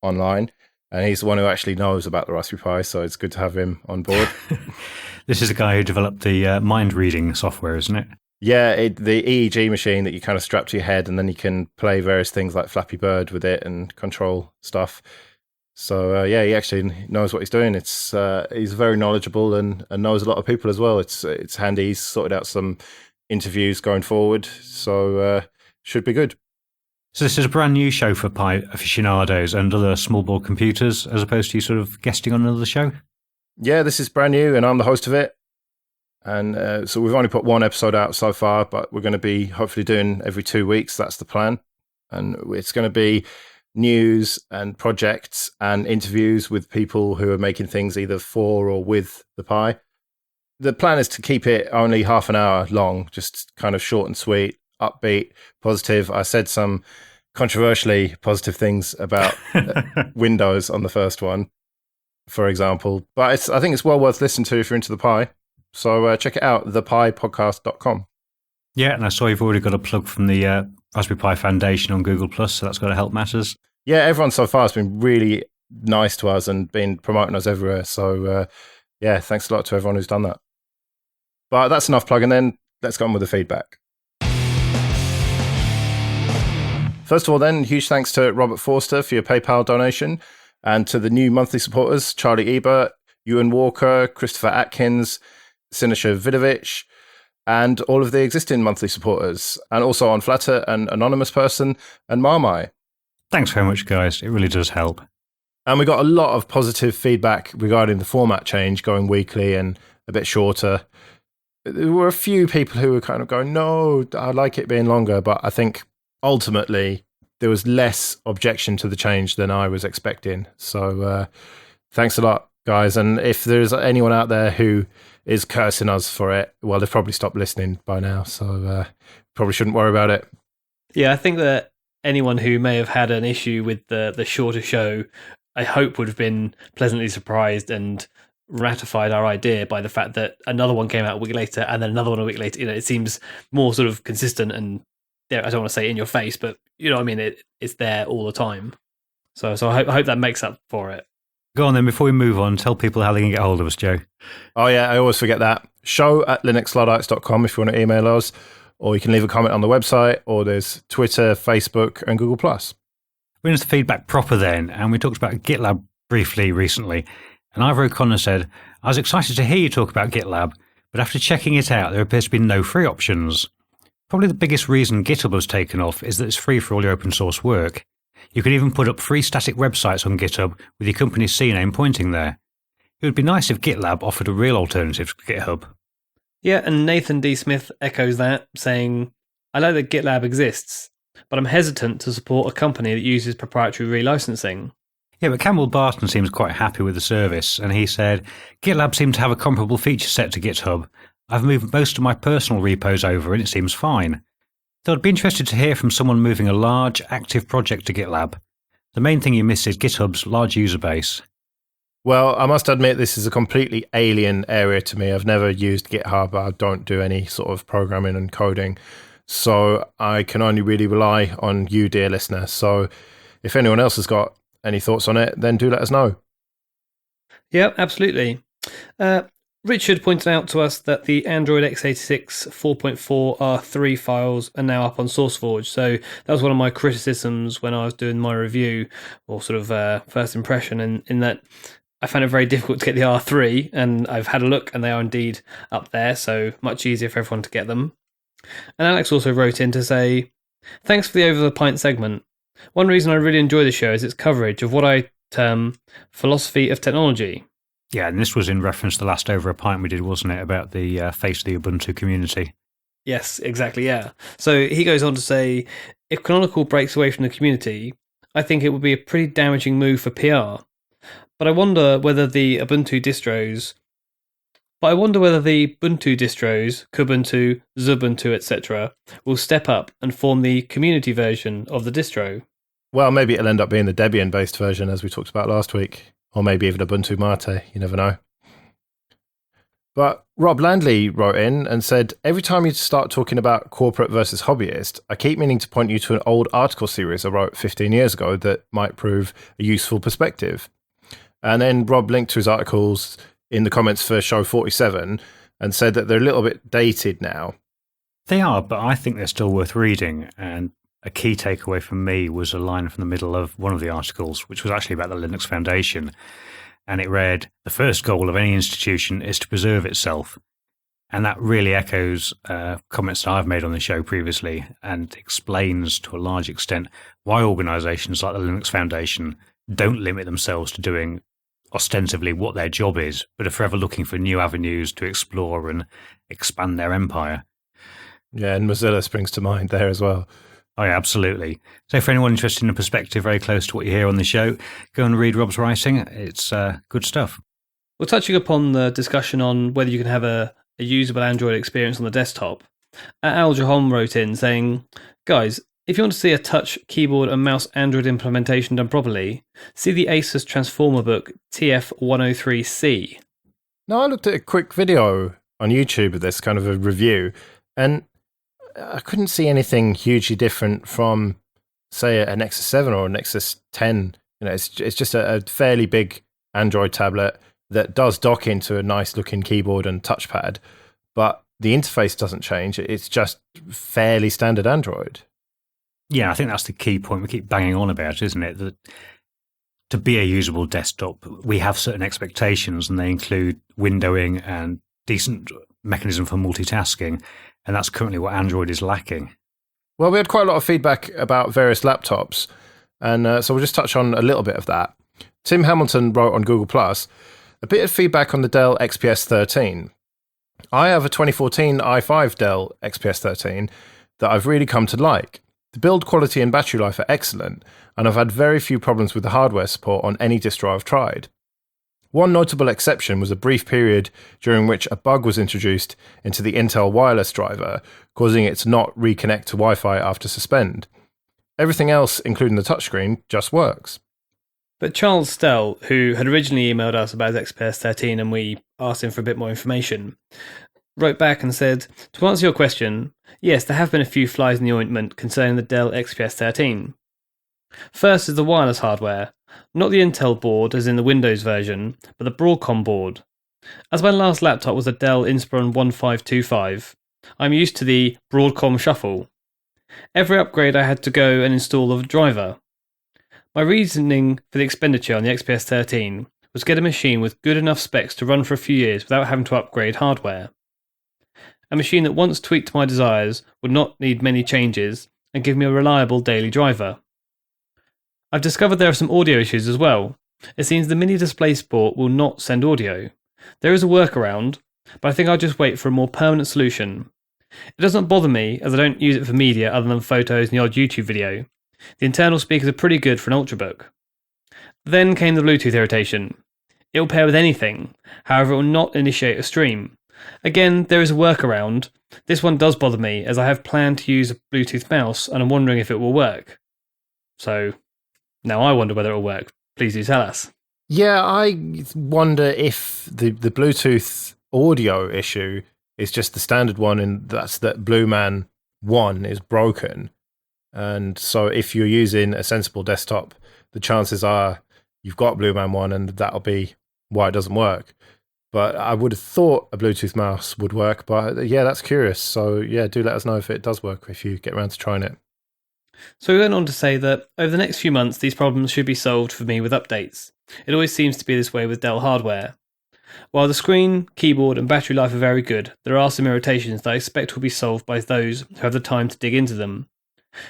online, and he's the one who actually knows about the Raspberry Pi, so it's good to have him on board. This is the guy who developed the mind-reading software, isn't it? Yeah, the EEG machine that you kind of strap to your head, and then you can play various things like Flappy Bird with it and control stuff. So he actually knows what he's doing. He's very knowledgeable and knows a lot of people as well. It's handy. He's sorted out some interviews going forward, so should be good. So this is a brand new show for Pi aficionados and other small board computers, as opposed to you sort of guesting on another show? Yeah, this is brand new, and I'm the host of it. And so we've only put one episode out so far, but we're going to be hopefully doing every 2 weeks. That's the plan. And it's going to be news and projects and interviews with people who are making things either for or with the Pi. The plan is to keep it only half an hour long, just kind of short and sweet, upbeat, positive. I said some controversially positive things about Windows on the first one, for example. But I think it's well worth listening to if you're into the Pi. So check it out, thepipodcast.com. Yeah, and I saw you've already got a plug from the Raspberry Pi Foundation on Google+, so that's got to help matters. Yeah, everyone so far has been really nice to us and been promoting us everywhere. So thanks a lot to everyone who's done that. But that's enough plugging then. Let's go on with the feedback. First of all then, huge thanks to Robert Forster for your PayPal donation, and to the new monthly supporters, Charlie Ebert, Ewan Walker, Christopher Atkins, Sinisha Vidovich, and all of the existing monthly supporters, and also on Flatter, an anonymous person, and Marmai. Thanks very much, guys. It really does help. And we got a lot of positive feedback regarding the format change, going weekly and a bit shorter. There were a few people who were kind of going, no, I like it being longer, but I think ultimately there was less objection to the change than I was expecting. So thanks a lot, guys. And if there's anyone out there who is cursing us for it, well, they've probably stopped listening by now, so probably shouldn't worry about it. Yeah, I think that anyone who may have had an issue with the shorter show, I hope would have been pleasantly surprised and ratified our idea by the fact that another one came out a week later and then another one a week later. It seems more sort of consistent and I don't want to say in your face, but you know what I mean. It's there all the time. So I hope that makes up for it. Go on then, before we move on, tell people how they can get hold of us, Joe. Oh yeah, I always forget that. show@linuxluddites.com if you want to email us, or you can leave a comment on the website, or there's Twitter, Facebook, and Google+. We're into feedback proper then, and we talked about GitLab briefly recently. And Ivor O'Connor said, I was excited to hear you talk about GitLab, but after checking it out, there appears to be no free options. Probably the biggest reason GitHub has taken off is that it's free for all your open source work. You can even put up free static websites on GitHub with your company's CNAME pointing there. It would be nice if GitLab offered a real alternative to GitHub. Yeah, and Nathan D. Smith echoes that, saying, I know that GitLab exists, but I'm hesitant to support a company that uses proprietary relicensing. Yeah, but Campbell Barton seems quite happy with the service, and he said, GitLab seemed to have a comparable feature set to GitHub. I've moved most of my personal repos over and it seems fine. So I'd be interested to hear from someone moving a large, active project to GitLab. The main thing you miss is GitHub's large user base. Well, I must admit this is a completely alien area to me. I've never used GitHub. I don't do any sort of programming and coding. So I can only really rely on you, dear listener. So if anyone else has got any thoughts on it, then do let us know. Yeah, absolutely. Richard pointed out to us that the Android x86 4.4 R3 files are now up on SourceForge. So that was one of my criticisms when I was doing my review, or sort of first impression, in that I found it very difficult to get the R3, and I've had a look and they are indeed up there, so much easier for everyone to get them. And Alex also wrote in to say, thanks for the Over the Pint segment. One reason I really enjoy the show is its coverage of what I term philosophy of technology. Yeah, and this was in reference to the last Over a Pint we did, wasn't it, about the face of the Ubuntu community? Yes, exactly, yeah. So he goes on to say, if Canonical breaks away from the community, I think it would be a pretty damaging move for PR. But I wonder whether the Ubuntu distros, Kubuntu, Xubuntu, etc., will step up and form the community version of the distro. Well, maybe it'll end up being the Debian-based version, as we talked about last week. Or maybe even Ubuntu Mate, you never know. But Rob Landley wrote in and said, every time you start talking about corporate versus hobbyist, I keep meaning to point you to an old article series I wrote 15 years ago that might prove a useful perspective. And then Rob linked to his articles in the comments for show 47 and said that they're a little bit dated now. They are, but I think they're still worth reading. And a key takeaway from me was a line from the middle of one of the articles, which was actually about the Linux Foundation. And it read, the first goal of any institution is to preserve itself. And that really echoes comments that I've made on the show previously and explains to a large extent why organisations like the Linux Foundation don't limit themselves to doing ostensibly what their job is, but are forever looking for new avenues to explore and expand their empire. Yeah, and Mozilla springs to mind there as well. Oh, yeah, absolutely. So for anyone interested in a perspective very close to what you hear on the show, go and read Rob's writing. It's good stuff. Well, touching upon the discussion on whether you can have a usable Android experience on the desktop, Al Jahom wrote in saying, guys, if you want to see a touch, keyboard and mouse Android implementation done properly, see the Asus Transformer book TF103C. Now, I looked at a quick video on YouTube of this, kind of a review, and I couldn't see anything hugely different from, say, a Nexus 7 or a Nexus 10. You know, it's just a fairly big Android tablet that does dock into a nice-looking keyboard and touchpad, but the interface doesn't change. It's just fairly standard Android. Yeah, I think that's the key point we keep banging on about, isn't it? That to be a usable desktop, we have certain expectations, and they include windowing and decent mechanism for multitasking, and that's currently what Android is lacking. Well, we had quite a lot of feedback about various laptops, and so we'll just touch on a little bit of that. Tim Hamilton wrote on Google+, a bit of feedback on the Dell XPS 13. I have a 2014 i5 Dell XPS 13 that I've really come to like. The build quality and battery life are excellent, and I've had very few problems with the hardware support on any distro I've tried. One notable exception was a brief period during which a bug was introduced into the Intel wireless driver, causing it to not reconnect to Wi-Fi after suspend. Everything else, including the touchscreen, just works. But Charles Stell, who had originally emailed us about his XPS 13 and we asked him for a bit more information, wrote back and said, to answer your question, yes, there have been a few flies in the ointment concerning the Dell XPS 13. First is the wireless hardware, not the Intel board as in the Windows version, but the Broadcom board. As my last laptop was a Dell Inspiron 1525, I'm used to the Broadcom Shuffle. Every upgrade I had to go and install a driver. My reasoning for the expenditure on the XPS 13 was to get a machine with good enough specs to run for a few years without having to upgrade hardware. A machine that once tweaked to my desires would not need many changes and give me a reliable daily driver. I've discovered there are some audio issues as well. It seems the mini DisplayPort will not send audio. There is a workaround, but I think I'll just wait for a more permanent solution. It doesn't bother me as I don't use it for media other than photos and the odd YouTube video. The internal speakers are pretty good for an Ultrabook. Then came the Bluetooth irritation. It will pair with anything, however it will not initiate a stream. Again, there is a workaround. This one does bother me as I have planned to use a Bluetooth mouse and I'm wondering if it will work. So, now I wonder whether it will work. Please do tell us. Yeah, I wonder if the Bluetooth audio issue is just the standard one, and that's that Blue Man 1 is broken. And so if you're using a sensible desktop, the chances are you've got Blue Man 1 and that'll be why it doesn't work. But I would have thought a Bluetooth mouse would work, but yeah, that's curious. So yeah, do let us know if it does work, if you get around to trying it. So we went on to say that over the next few months, these problems should be solved for me with updates. It always seems to be this way with Dell hardware. While the screen, keyboard and battery life are very good, there are some irritations that I expect will be solved by those who have the time to dig into them.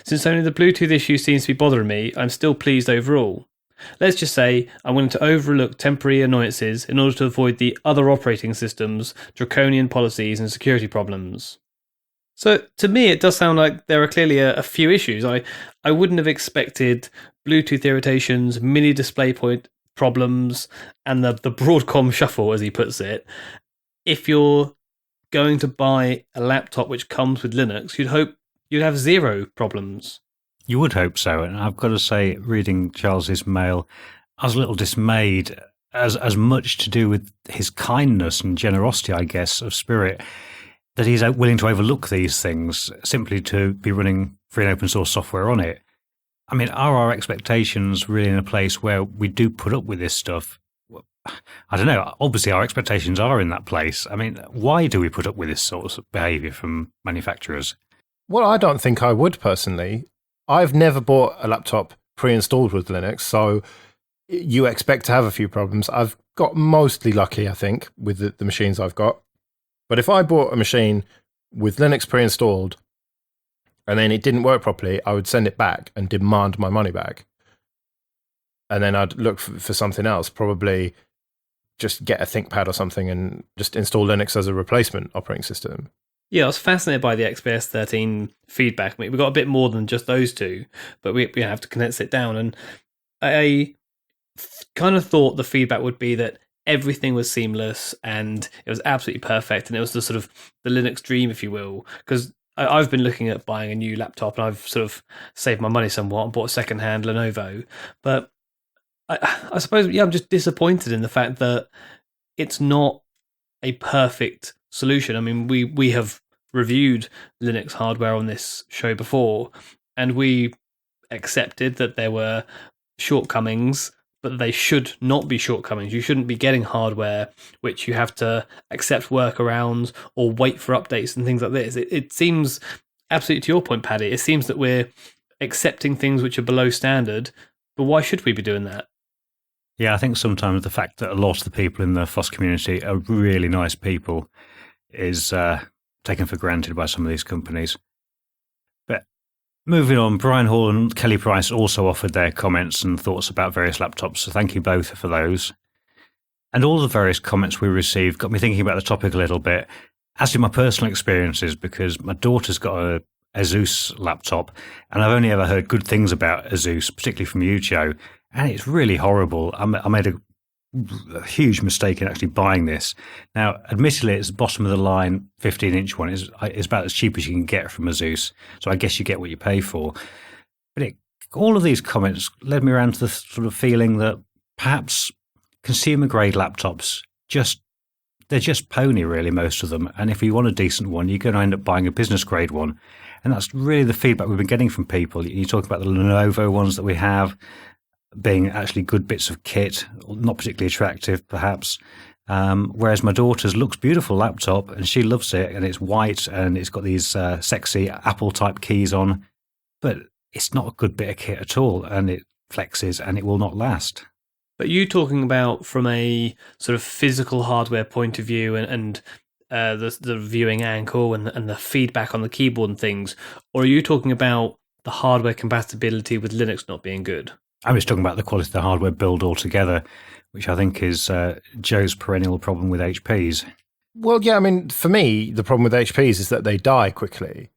Since only the Bluetooth issue seems to be bothering me, I'm still pleased overall. Let's just say I'm willing to overlook temporary annoyances in order to avoid the other operating systems, draconian policies and security problems. So to me, it does sound like there are clearly a few issues. I wouldn't have expected Bluetooth irritations, mini DisplayPort problems, and the Broadcom shuffle, as he puts it. If you're going to buy a laptop which comes with Linux, you'd hope you'd have zero problems. You would hope so. And I've got to say, reading Charles's mail, I was a little dismayed, as much to do with his kindness and generosity, I guess, of spirit, that he's willing to overlook these things simply to be running free and open source software on it. I mean, are our expectations really in a place where we do put up with this stuff? I don't know. Obviously, our expectations are in that place. I mean, why do we put up with this sort of behaviour from manufacturers? Well, I don't think I would personally. I've never bought a laptop pre-installed with Linux, so you expect to have a few problems. I've got mostly lucky, I think, with the machines I've got. But if I bought a machine with Linux pre-installed and then it didn't work properly, I would send it back and demand my money back. And then I'd look for something else, probably just get a ThinkPad or something and just install Linux as a replacement operating system. Yeah, I was fascinated by the XPS 13 feedback. I mean, we got a bit more than just those two, but we have to condense it down. And I kind of thought the feedback would be that everything was seamless and it was absolutely perfect, and it was the sort of the Linux dream, if you will. Because I've been looking at buying a new laptop, and I've sort of saved my money somewhat and bought a second-hand Lenovo. But I suppose, yeah, I'm just disappointed in the fact that it's not a perfect solution. I mean, we have reviewed Linux hardware on this show before, and we accepted that there were shortcomings, but they should not be shortcomings. You shouldn't be getting hardware which you have to accept workarounds or wait for updates and things like this. It seems, absolutely to your point, Paddy, it seems that we're accepting things which are below standard, but why should we be doing that? Yeah, I think sometimes the fact that a lot of the people in the FOSS community are really nice people is taken for granted by some of these companies. But moving on, Brian Hall and Kelly Price also offered their comments and thoughts about various laptops, so thank you both for those. And all the various comments we received got me thinking about the topic a little bit, as did my personal experiences, because my daughter's got a Asus laptop, and I've only ever heard good things about Asus, particularly from you, Joe, and it's really horrible. I made a huge mistake in actually buying this. Now, admittedly, it's the bottom of the line 15-inch one. It's about as cheap as you can get from Asus, so I guess you get what you pay for. But all of these comments led me around to the sort of feeling that perhaps consumer-grade laptops just they're just pony, really, most of them. And if you want a decent one, you're going to end up buying a business grade one. And that's really the feedback we've been getting from people. You talk about the Lenovo ones that we have being actually good bits of kit, not particularly attractive, perhaps. Whereas my daughter's looks beautiful laptop and she loves it, and it's white and it's got these sexy Apple type keys on, but it's not a good bit of kit at all, and it flexes and it will not last. But you talking about from a sort of physical hardware point of view and the viewing angle and the feedback on the keyboard and things, or are you talking about the hardware compatibility with Linux not being good? I'm just talking about the quality of the hardware build altogether, which I think is Joe's perennial problem with HPs. Well, yeah, I mean, for me, the problem with HPs is that they die quickly.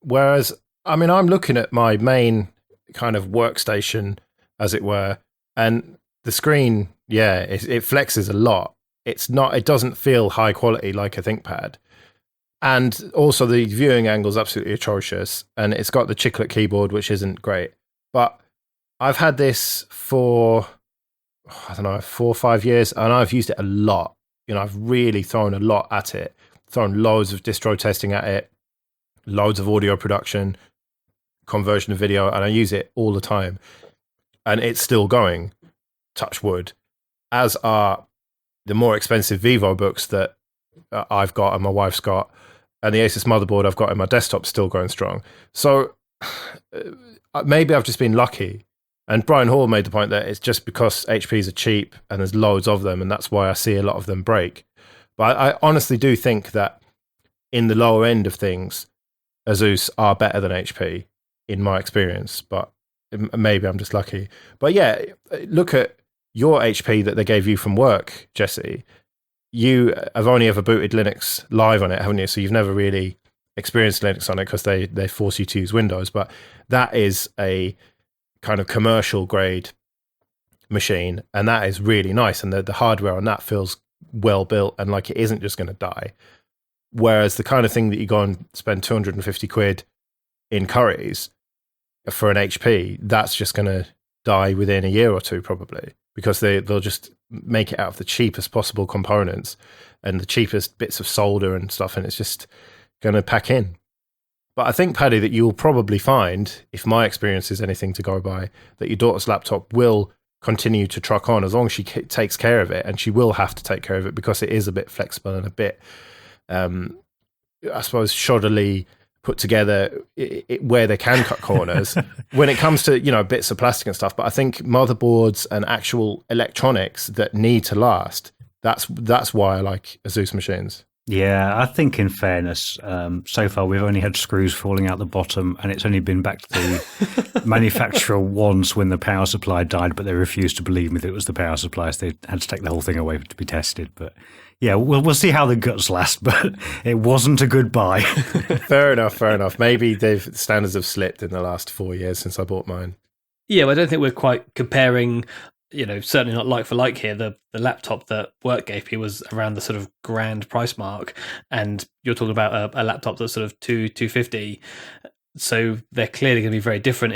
Whereas, I mean, I'm looking at my main kind of workstation, as it were, and the screen, yeah, it flexes a lot. It doesn't feel high quality like a ThinkPad. And also the viewing angle is absolutely atrocious. And it's got the chiclet keyboard, which isn't great. But I've had this for, I don't know, 4 or 5 years, and I've used it a lot. You know, I've really thrown a lot at it, thrown loads of distro testing at it, loads of audio production, conversion of video, and I use it all the time. And it's still going, touch wood, as are the more expensive Vivo books that I've got and my wife's got, and the Asus motherboard I've got in my desktop still going strong. So maybe I've just been lucky. And Brian Hall made the point that it's just because HPs are cheap and there's loads of them, and that's why I see a lot of them break. But I honestly do think that in the lower end of things, Asus are better than HP in my experience, but maybe I'm just lucky. But yeah, look at your HP that they gave you from work, Jesse. You have only ever booted Linux live on it, haven't you? So you've never really experienced Linux on it because they force you to use Windows. But that is a kind of commercial grade machine, and that is really nice. And the hardware on that feels well built and like it isn't just going to die. Whereas the kind of thing that you go and spend 250 quid in curries for an HP, that's just going to die within a year or two probably, because they'll just make it out of the cheapest possible components and the cheapest bits of solder and stuff, and it's just going to pack in. But I think, Paddy, that you'll probably find, if my experience is anything to go by, that your daughter's laptop will continue to truck on as long as she takes care of it, and she will have to take care of it because it is a bit flexible and a bit, I suppose, shoddily put together where they can cut corners when it comes to, you know, bits of plastic and stuff. But I think motherboards and actual electronics that need to last, that's why I like Asus machines. Yeah, I think in fairness, so far we've only had screws falling out the bottom, and it's only been back to the manufacturer once when the power supply died, but they refused to believe me that it was the power supply, so they had to take the whole thing away to be tested. But yeah, we'll see how the guts last, but it wasn't a good buy. Fair enough. Maybe the standards have slipped in the last 4 years since I bought mine. Yeah, well, I don't think we're quite comparing, you know, certainly not like for like here. The laptop that work gave me was around the sort of grand price mark, and you're talking about a laptop that's sort of $250. So they're clearly going to be very different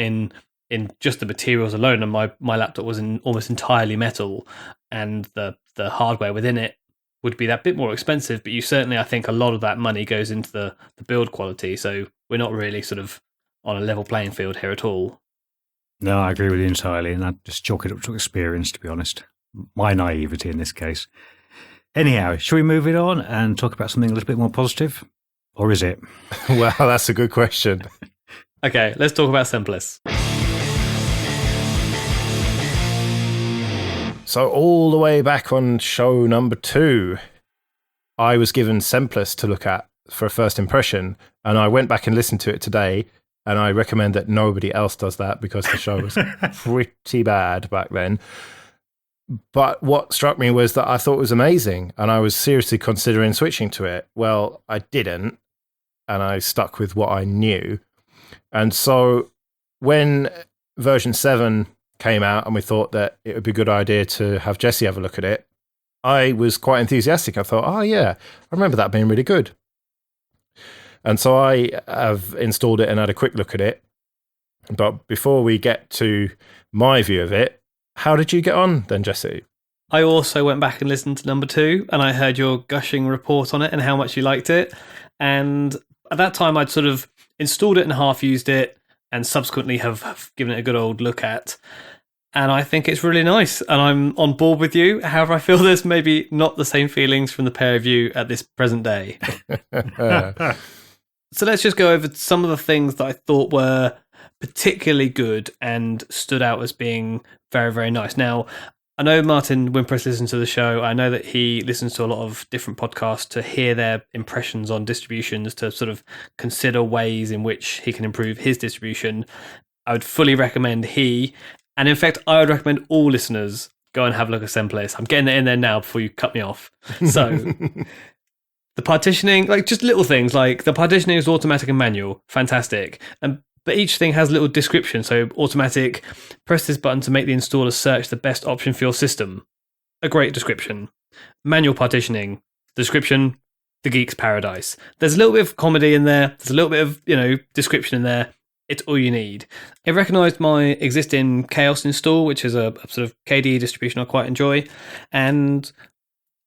in just the materials alone. And my laptop was almost entirely metal, and the hardware within it would be that bit more expensive. But you certainly, I think, a lot of that money goes into the build quality. So we're not really sort of on a level playing field here at all. No, I agree with you entirely, and I'd just chalk it up to experience, to be honest. My naivety in this case. Anyhow, shall we move it on and talk about something a little bit more positive? Or is it? Well, that's a good question. Okay, let's talk about Semplice. So all the way back on show number 2, I was given Semplice to look at for a first impression, and I went back and listened to it today. And I recommend that nobody else does that because the show was pretty bad back then. But what struck me was that I thought it was amazing, and I was seriously considering switching to it. Well, I didn't, and I stuck with what I knew. And so when version 7 came out and we thought that it would be a good idea to have Jesse have a look at it, I was quite enthusiastic. I thought, oh yeah, I remember that being really good. And so I have installed it and had a quick look at it. But before we get to my view of it, how did you get on then, Jesse? I also went back and listened to number 2, and I heard your gushing report on it and how much you liked it. And at that time, I'd sort of installed it and half used it, and subsequently have given it a good old look at. And I think it's really nice, and I'm on board with you. However, I feel there's maybe not the same feelings from the pair of you at this present day. So let's just go over some of the things that I thought were particularly good and stood out as being very, very nice. Now, I know Martin Wimpress listens to the show. I know that he listens to a lot of different podcasts to hear their impressions on distributions, to sort of consider ways in which he can improve his distribution. I would fully recommend he, and in fact, I would recommend all listeners go and have a look at Semplice. I'm getting it in there now before you cut me off. So the partitioning, like just little things, like the partitioning is automatic and manual. Fantastic. But each thing has a little description. So automatic, press this button to make the installer search the best option for your system. A great description. Manual partitioning, description, the geek's paradise. There's a little bit of comedy in there. There's a little bit of, description in there. It's all you need. It recognised my existing Chaos install, which is a sort of KDE distribution I quite enjoy. And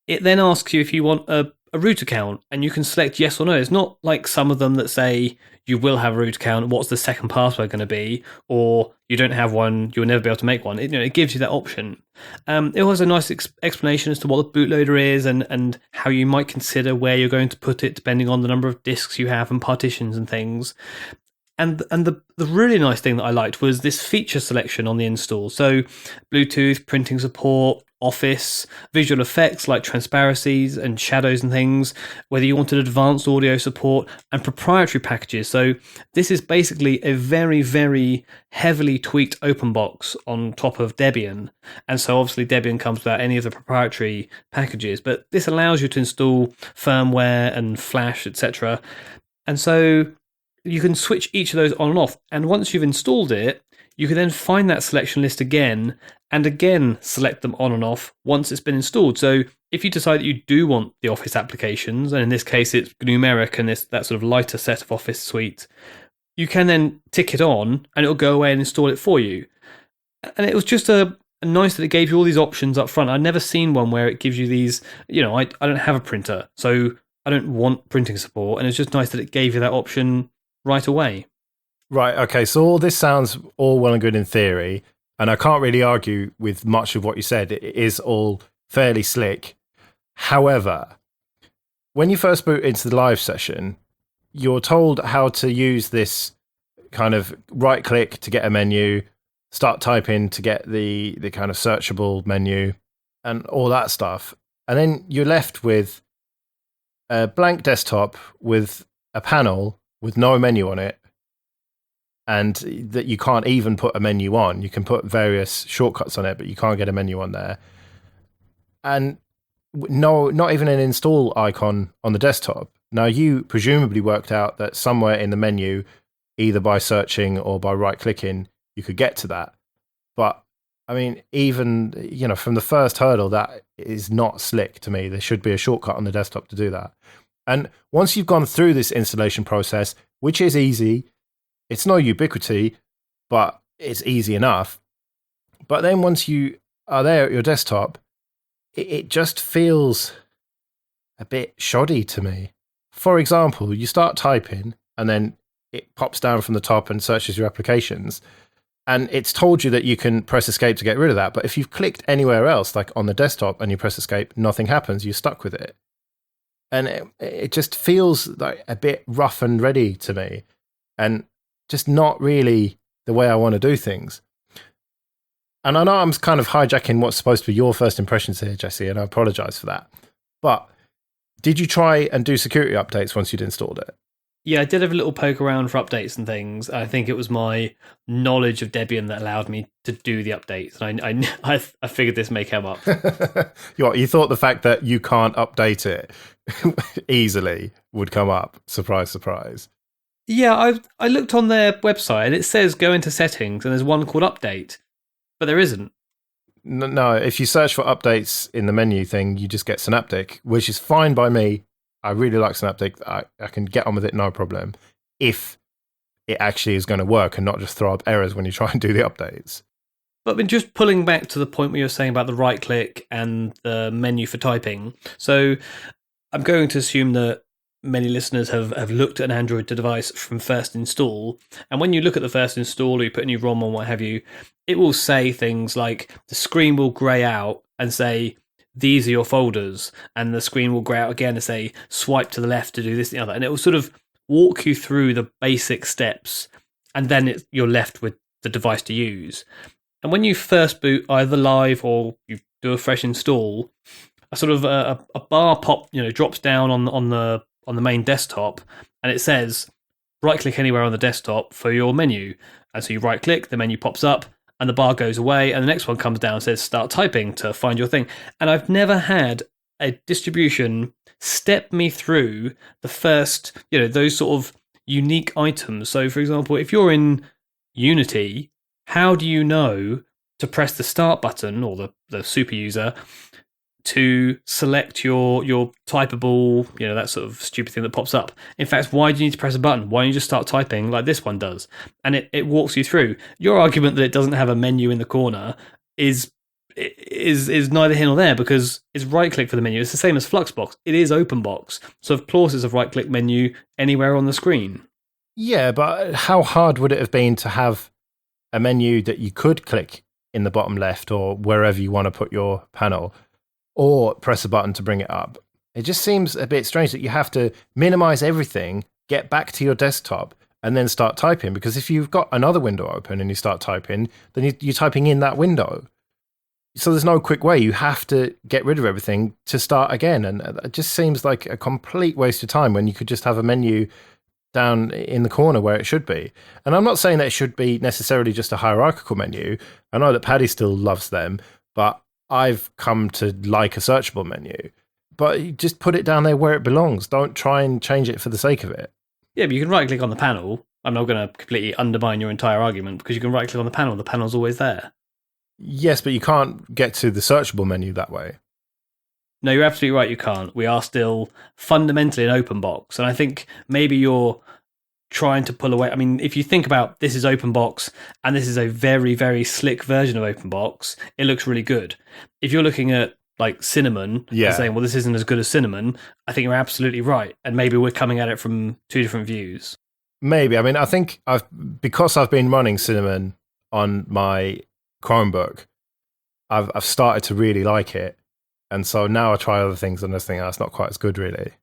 it then asks you if you want a root account, and you can select yes or no. It's not like some of them that say you will have a root account, what's the second password going to be, or you don't have one, you'll never be able to make one. It gives you that option. It also has a nice explanation as to what the bootloader is and how you might consider where you're going to put it depending on the number of disks you have and partitions and things. And the really nice thing that I liked was this feature selection on the install. So Bluetooth, printing support, Office, visual effects like transparencies and shadows and things, whether you wanted advanced audio support, and proprietary packages. So this is basically a very, very heavily tweaked open box on top of Debian. And so obviously Debian comes without any of the proprietary packages, but this allows you to install firmware and Flash, etc. And so you can switch each of those on and off. And once you've installed it, you can then find that selection list again and again select them on and off once it's been installed. So if you decide that you do want the Office applications, and in this case it's numeric and that sort of lighter set of Office suite, you can then tick it on and it'll go away and install it for you. And it was just nice that it gave you all these options up front. I'd never seen one where it gives you these, I don't have a printer, so I don't want printing support. And it's just nice that it gave you that option right away. Right, okay, so all this sounds all well and good in theory, and I can't really argue with much of what you said. It is all fairly slick. However, when you first boot into the live session, you're told how to use this kind of right-click to get a menu, start typing to get the kind of searchable menu, and all that stuff. And then you're left with a blank desktop with a panel with no menu on it, and that you can't even put a menu on. You can put various shortcuts on it, but you can't get a menu on there. And no, not even an install icon on the desktop. Now, you presumably worked out that somewhere in the menu, either by searching or by right-clicking, you could get to that. But, I mean, even, from the first hurdle, that is not slick to me. There should be a shortcut on the desktop to do that. And once you've gone through this installation process, which is easy, it's no ubiquity, but it's easy enough. But then once you are there at your desktop, it just feels a bit shoddy to me. For example, you start typing and then it pops down from the top and searches your applications. And it's told you that you can press escape to get rid of that. But if you've clicked anywhere else, like on the desktop, and you press escape, nothing happens. You're stuck with it. And it just feels like a bit rough and ready to me. And just not really the way I want to do things. And I know I'm kind of hijacking what's supposed to be your first impressions here, Jesse, and I apologize for that. But did you try and do security updates once you'd installed it? Yeah, I did have a little poke around for updates and things. I think it was my knowledge of Debian that allowed me to do the updates. And I figured this may come up. You thought the fact that you can't update it easily would come up. Surprise, surprise. Yeah, I looked on their website and it says go into settings and there's one called update, but there isn't. No, if you search for updates in the menu thing, you just get Synaptic, which is fine by me. I really like Synaptic. I can get on with it, no problem, if it actually is going to work and not just throw up errors when you try and do the updates. But just pulling back to the point where you're saying about the right click and the menu for typing. So I'm going to assume that many listeners have looked at an Android device from first install. And when you look at the first install or you put a new ROM on, what have you, it will say things like the screen will grey out and say, these are your folders. And the screen will grey out again and say, swipe to the left to do this and the other. And it will sort of walk you through the basic steps. And then you're left with the device to use. And when you first boot either live or you do a fresh install, a sort of a bar pop, drops down on the main desktop, and it says right click anywhere on the desktop for your menu. And so you right click, the menu pops up, and the bar goes away, and the next one comes down and says start typing to find your thing. And I've never had a distribution step me through the first, those sort of unique items. So for example, if you're in Unity, how do you know to press the start button or the super user to select your typable, that sort of stupid thing that pops up? In fact, why do you need to press a button? Why don't you just start typing like this one does? And it walks you through. Your argument that it doesn't have a menu in the corner is neither here nor there, because it's right click for the menu. It's the same as Fluxbox. It is OpenBox. So of course it's a right click menu anywhere on the screen. Yeah, but how hard would it have been to have a menu that you could click in the bottom left or wherever you want to put your panel, or press a button to bring it up? It just seems a bit strange that you have to minimize everything, get back to your desktop, and then start typing. Because if you've got another window open and you start typing, then you're typing in that window. So there's no quick way. You have to get rid of everything to start again. And it just seems like a complete waste of time when you could just have a menu down in the corner where it should be. And I'm not saying that it should be necessarily just a hierarchical menu. I know that Paddy still loves them, but I've come to like a searchable menu. But you just put it down there where it belongs. Don't try and change it for the sake of it. Yeah, but you can right click on the panel. I'm not going to completely undermine your entire argument, because you can right click on the panel. The panel's always there. Yes, but you can't get to the searchable menu that way. No, you're absolutely right, you can't. We are still fundamentally an open box. And I think maybe you're trying to pull away. I mean, if you think about this is open box and this is a very, very slick version of open box, it looks really good. If you're looking at like Cinnamon and saying, well, this isn't as good as Cinnamon, I think you're absolutely right. And maybe we're coming at it from two different views. Maybe. I mean, I think because I've been running Cinnamon on my Chromebook, I've started to really like it. And so now I try other things and I think that's not quite as good, really.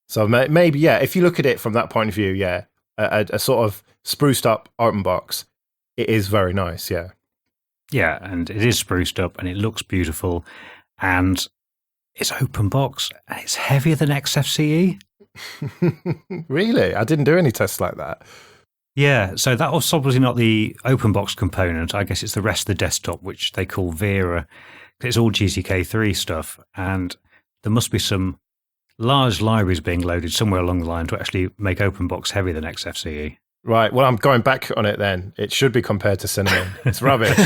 So maybe, yeah, if you look at it from that point of view, yeah, a sort of spruced up open box, it is very nice, yeah. Yeah, and it is spruced up and it looks beautiful and it's open box and it's heavier than XFCE. Really? I didn't do any tests like that. Yeah, so that was obviously not the open box component. I guess it's the rest of the desktop, which they call Vera. It's all GTK3 stuff, and there must be some large libraries being loaded somewhere along the line to actually make OpenBox heavier than XFCE. Right, well, I'm going back on it then. It should be compared to Cinnamon. It's rubbish.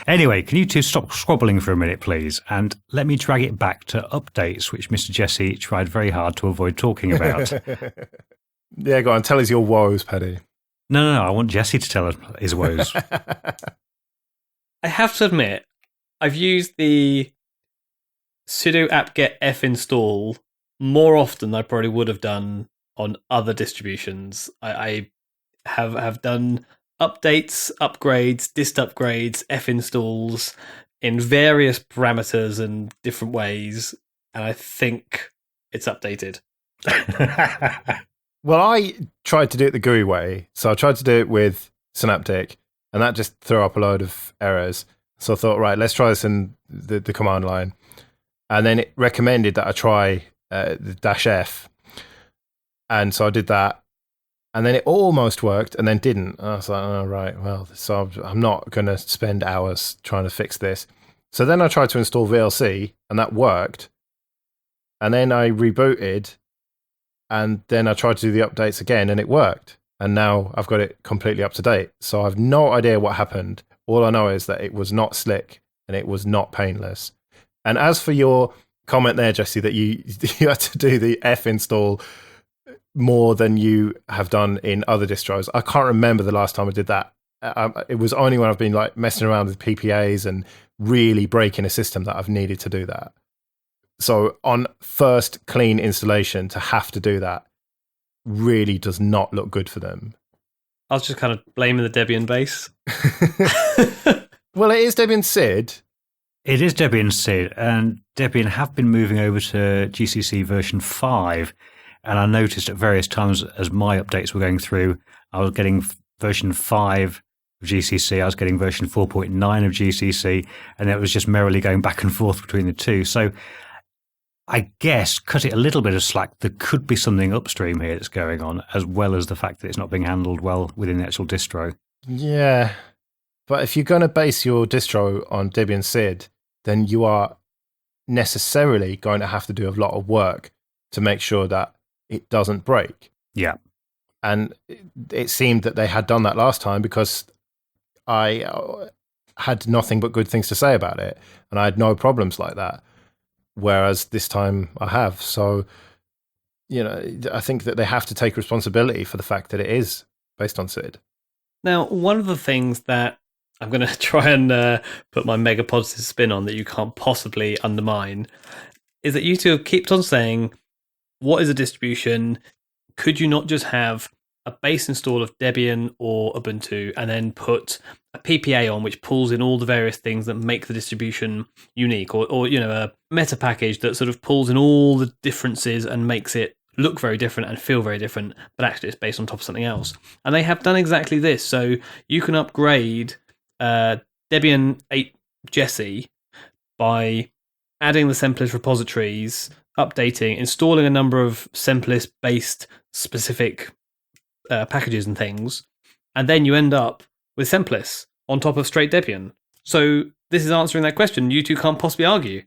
Anyway, can you two stop squabbling for a minute, please, and let me drag it back to updates, which Mr. Jesse tried very hard to avoid talking about. Yeah, go on, tell us your woes, Paddy. No, I want Jesse to tell us his woes. I have to admit, I've used the sudo apt-get f-install more often than I probably would have done on other distributions. I have done updates, upgrades, dist upgrades, f-installs in various parameters and different ways, and I think it's updated. Well, I tried to do it the GUI way. So I tried to do it with Synaptic, and that just threw up a load of errors. So I thought, right, let's try this in the command line. And then it recommended that I try the -F. And so I did that. And then it almost worked and then didn't. And I was like, oh, right, well, so I'm not going to spend hours trying to fix this. So then I tried to install VLC, and that worked. And then I rebooted, and then I tried to do the updates again, and it worked. And now I've got it completely up to date. So I've no idea what happened. All I know is that it was not slick and it was not painless. And as for your comment there, Jesse, that you had to do the F install more than you have done in other distros, I can't remember the last time I did that It was only when I've been like messing around with PPAs and really breaking a system that I've needed to do that. So on first clean installation, to have to do that really does not look good for them. I was just kind of blaming the Debian base. Well, it is Debian SID. It is Debian SID, and Debian have been moving over to GCC version 5. And I noticed at various times as my updates were going through, I was getting version 5 of GCC, I was getting version 4.9 of GCC, and it was just merrily going back and forth between the two. So I guess, cut it a little bit of slack, there could be something upstream here that's going on, as well as the fact that it's not being handled well within the actual distro. Yeah. But if you're going to base your distro on Debian SID, then you are necessarily going to have to do a lot of work to make sure that it doesn't break. Yeah. And it seemed that they had done that last time, because I had nothing but good things to say about it, and I had no problems like that. Whereas this time I have. So, I think that they have to take responsibility for the fact that it is based on SID. Now, one of the things that I'm going to try and put my mega positive spin on that you can't possibly undermine is that you two have kept on saying, what is a distribution? Could you not just have a base install of Debian or Ubuntu and then put a PPA on which pulls in all the various things that make the distribution unique, or a meta package that sort of pulls in all the differences and makes it look very different and feel very different, but actually it's based on top of something else. And they have done exactly this. So you can upgrade Debian 8 Jessie by adding the Semplice repositories, updating, installing a number of Semplice-based specific packages and things, and then you end up with Semplice on top of straight Debian. So this is answering that question. You two can't possibly argue.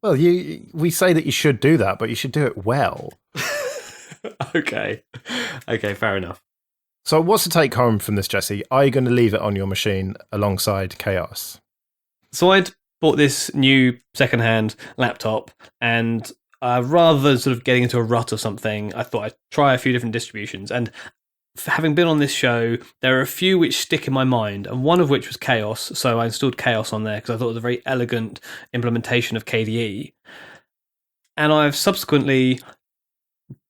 Well, we say that you should do that, but you should do it well. Okay, fair enough. So what's the take home from this, Jesse? Are you going to leave it on your machine alongside Chaos? So I'd bought this new secondhand laptop, and rather than sort of getting into a rut or something, I thought I'd try a few different distributions. And having been on this show, there are a few which stick in my mind, and one of which was Chaos. So I installed Chaos on there because I thought it was a very elegant implementation of KDE. And I've subsequently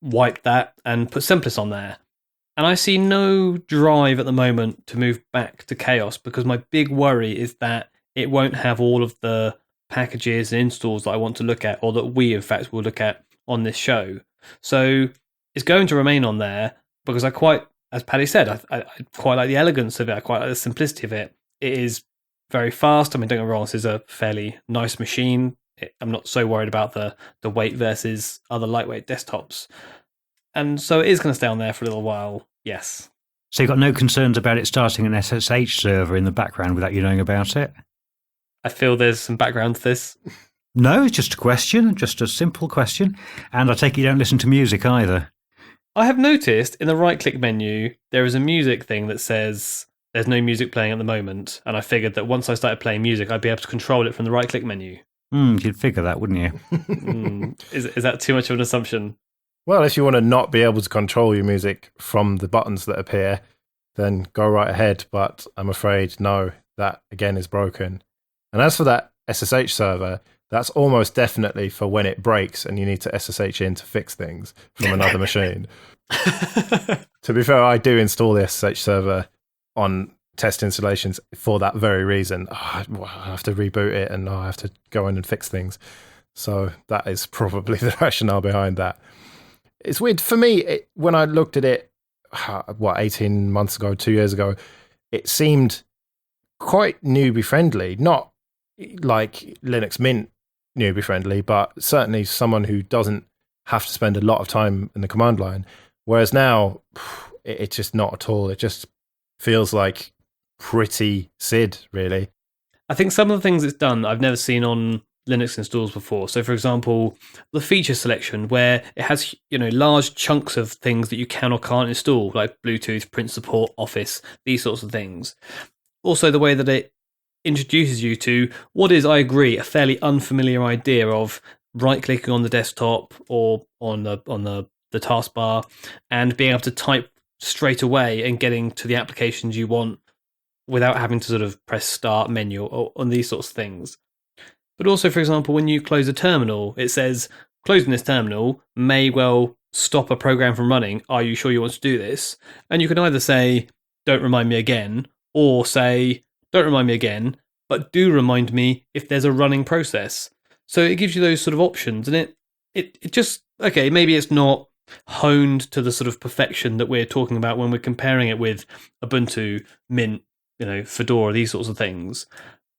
wiped that and put Semplice on there. And I see no drive at the moment to move back to Chaos, because my big worry is that it won't have all of the packages and installs that I want to look at, or that we, in fact, will look at on this show. So it's going to remain on there because I quite, as Paddy said, I quite like the elegance of it. I quite like the simplicity of it. It is very fast. I mean, don't get me wrong, this is a fairly nice machine. I'm not so worried about the weight versus other lightweight desktops. And so it is going to stay on there for a little while, yes. So you've got no concerns about it starting an SSH server in the background without you knowing about it? I feel there's some background to this. No, it's just a question, just a simple question. And I take it you don't listen to music either. I have noticed in the right-click menu, there is a music thing that says there's no music playing at the moment. And I figured that once I started playing music, I'd be able to control it from the right-click menu. You'd figure that, wouldn't you? Is that too much of an assumption? Well, if you want to not be able to control your music from the buttons that appear, then go right ahead. But I'm afraid, no, that again is broken. And as for that SSH server, that's almost definitely for when it breaks and you need to SSH in to fix things from another machine. To be fair, I do install the SSH server on test installations for that very reason. I have to reboot it and I have to go in and fix things. So that is probably the rationale behind that. It's weird. For me, when I looked at it, 18 months ago, 2 years ago, it seemed quite newbie friendly. Not like Linux Mint newbie friendly, but certainly someone who doesn't have to spend a lot of time in the command line. Whereas now, it's just not at all. It just feels like pretty SID, really. I think some of the things it's done I've never seen on Linux installs before. So, for example, the feature selection, where it has large chunks of things that you can or can't install, like Bluetooth, print support, Office, these sorts of things. Also, the way that it introduces you to what is, I agree, a fairly unfamiliar idea of right-clicking on the desktop or on the taskbar and being able to type straight away and getting to the applications you want without having to sort of press start menu or on these sorts of things. But also, for example, when you close a terminal, it says closing this terminal may well stop a program from running. Are you sure you want to do this? And you can either say, don't remind me again, or say, don't remind me again, but do remind me if there's a running process. So it gives you those sort of options, and it just, okay, maybe it's not honed to the sort of perfection that we're talking about when we're comparing it with Ubuntu, Mint, Fedora, these sorts of things.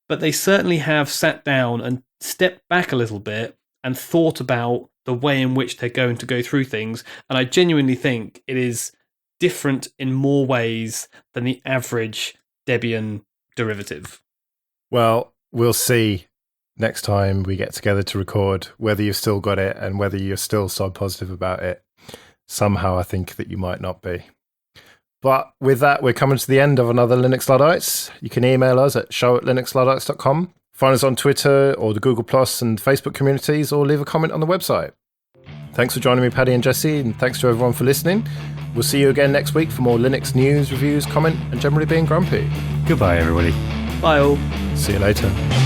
But they certainly have sat down and stepped back a little bit and thought about the way in which they're going to go through things. And I genuinely think it is different in more ways than the average Debian derivative. Well, we'll see next time we get together to record whether you've still got it and whether you're still so positive about it. Somehow I think that you might not be. But with that, we're coming to the end of another Linux Luddites. You can email us at show@linuxluddites.com. Find us on Twitter or the Google Plus and Facebook communities, or leave a comment on the website. Thanks for joining me, Paddy and Jesse, and thanks to everyone for listening. We'll see you again next week for more Linux news, reviews, comment, and generally being grumpy. Goodbye, everybody. Bye all. See you later.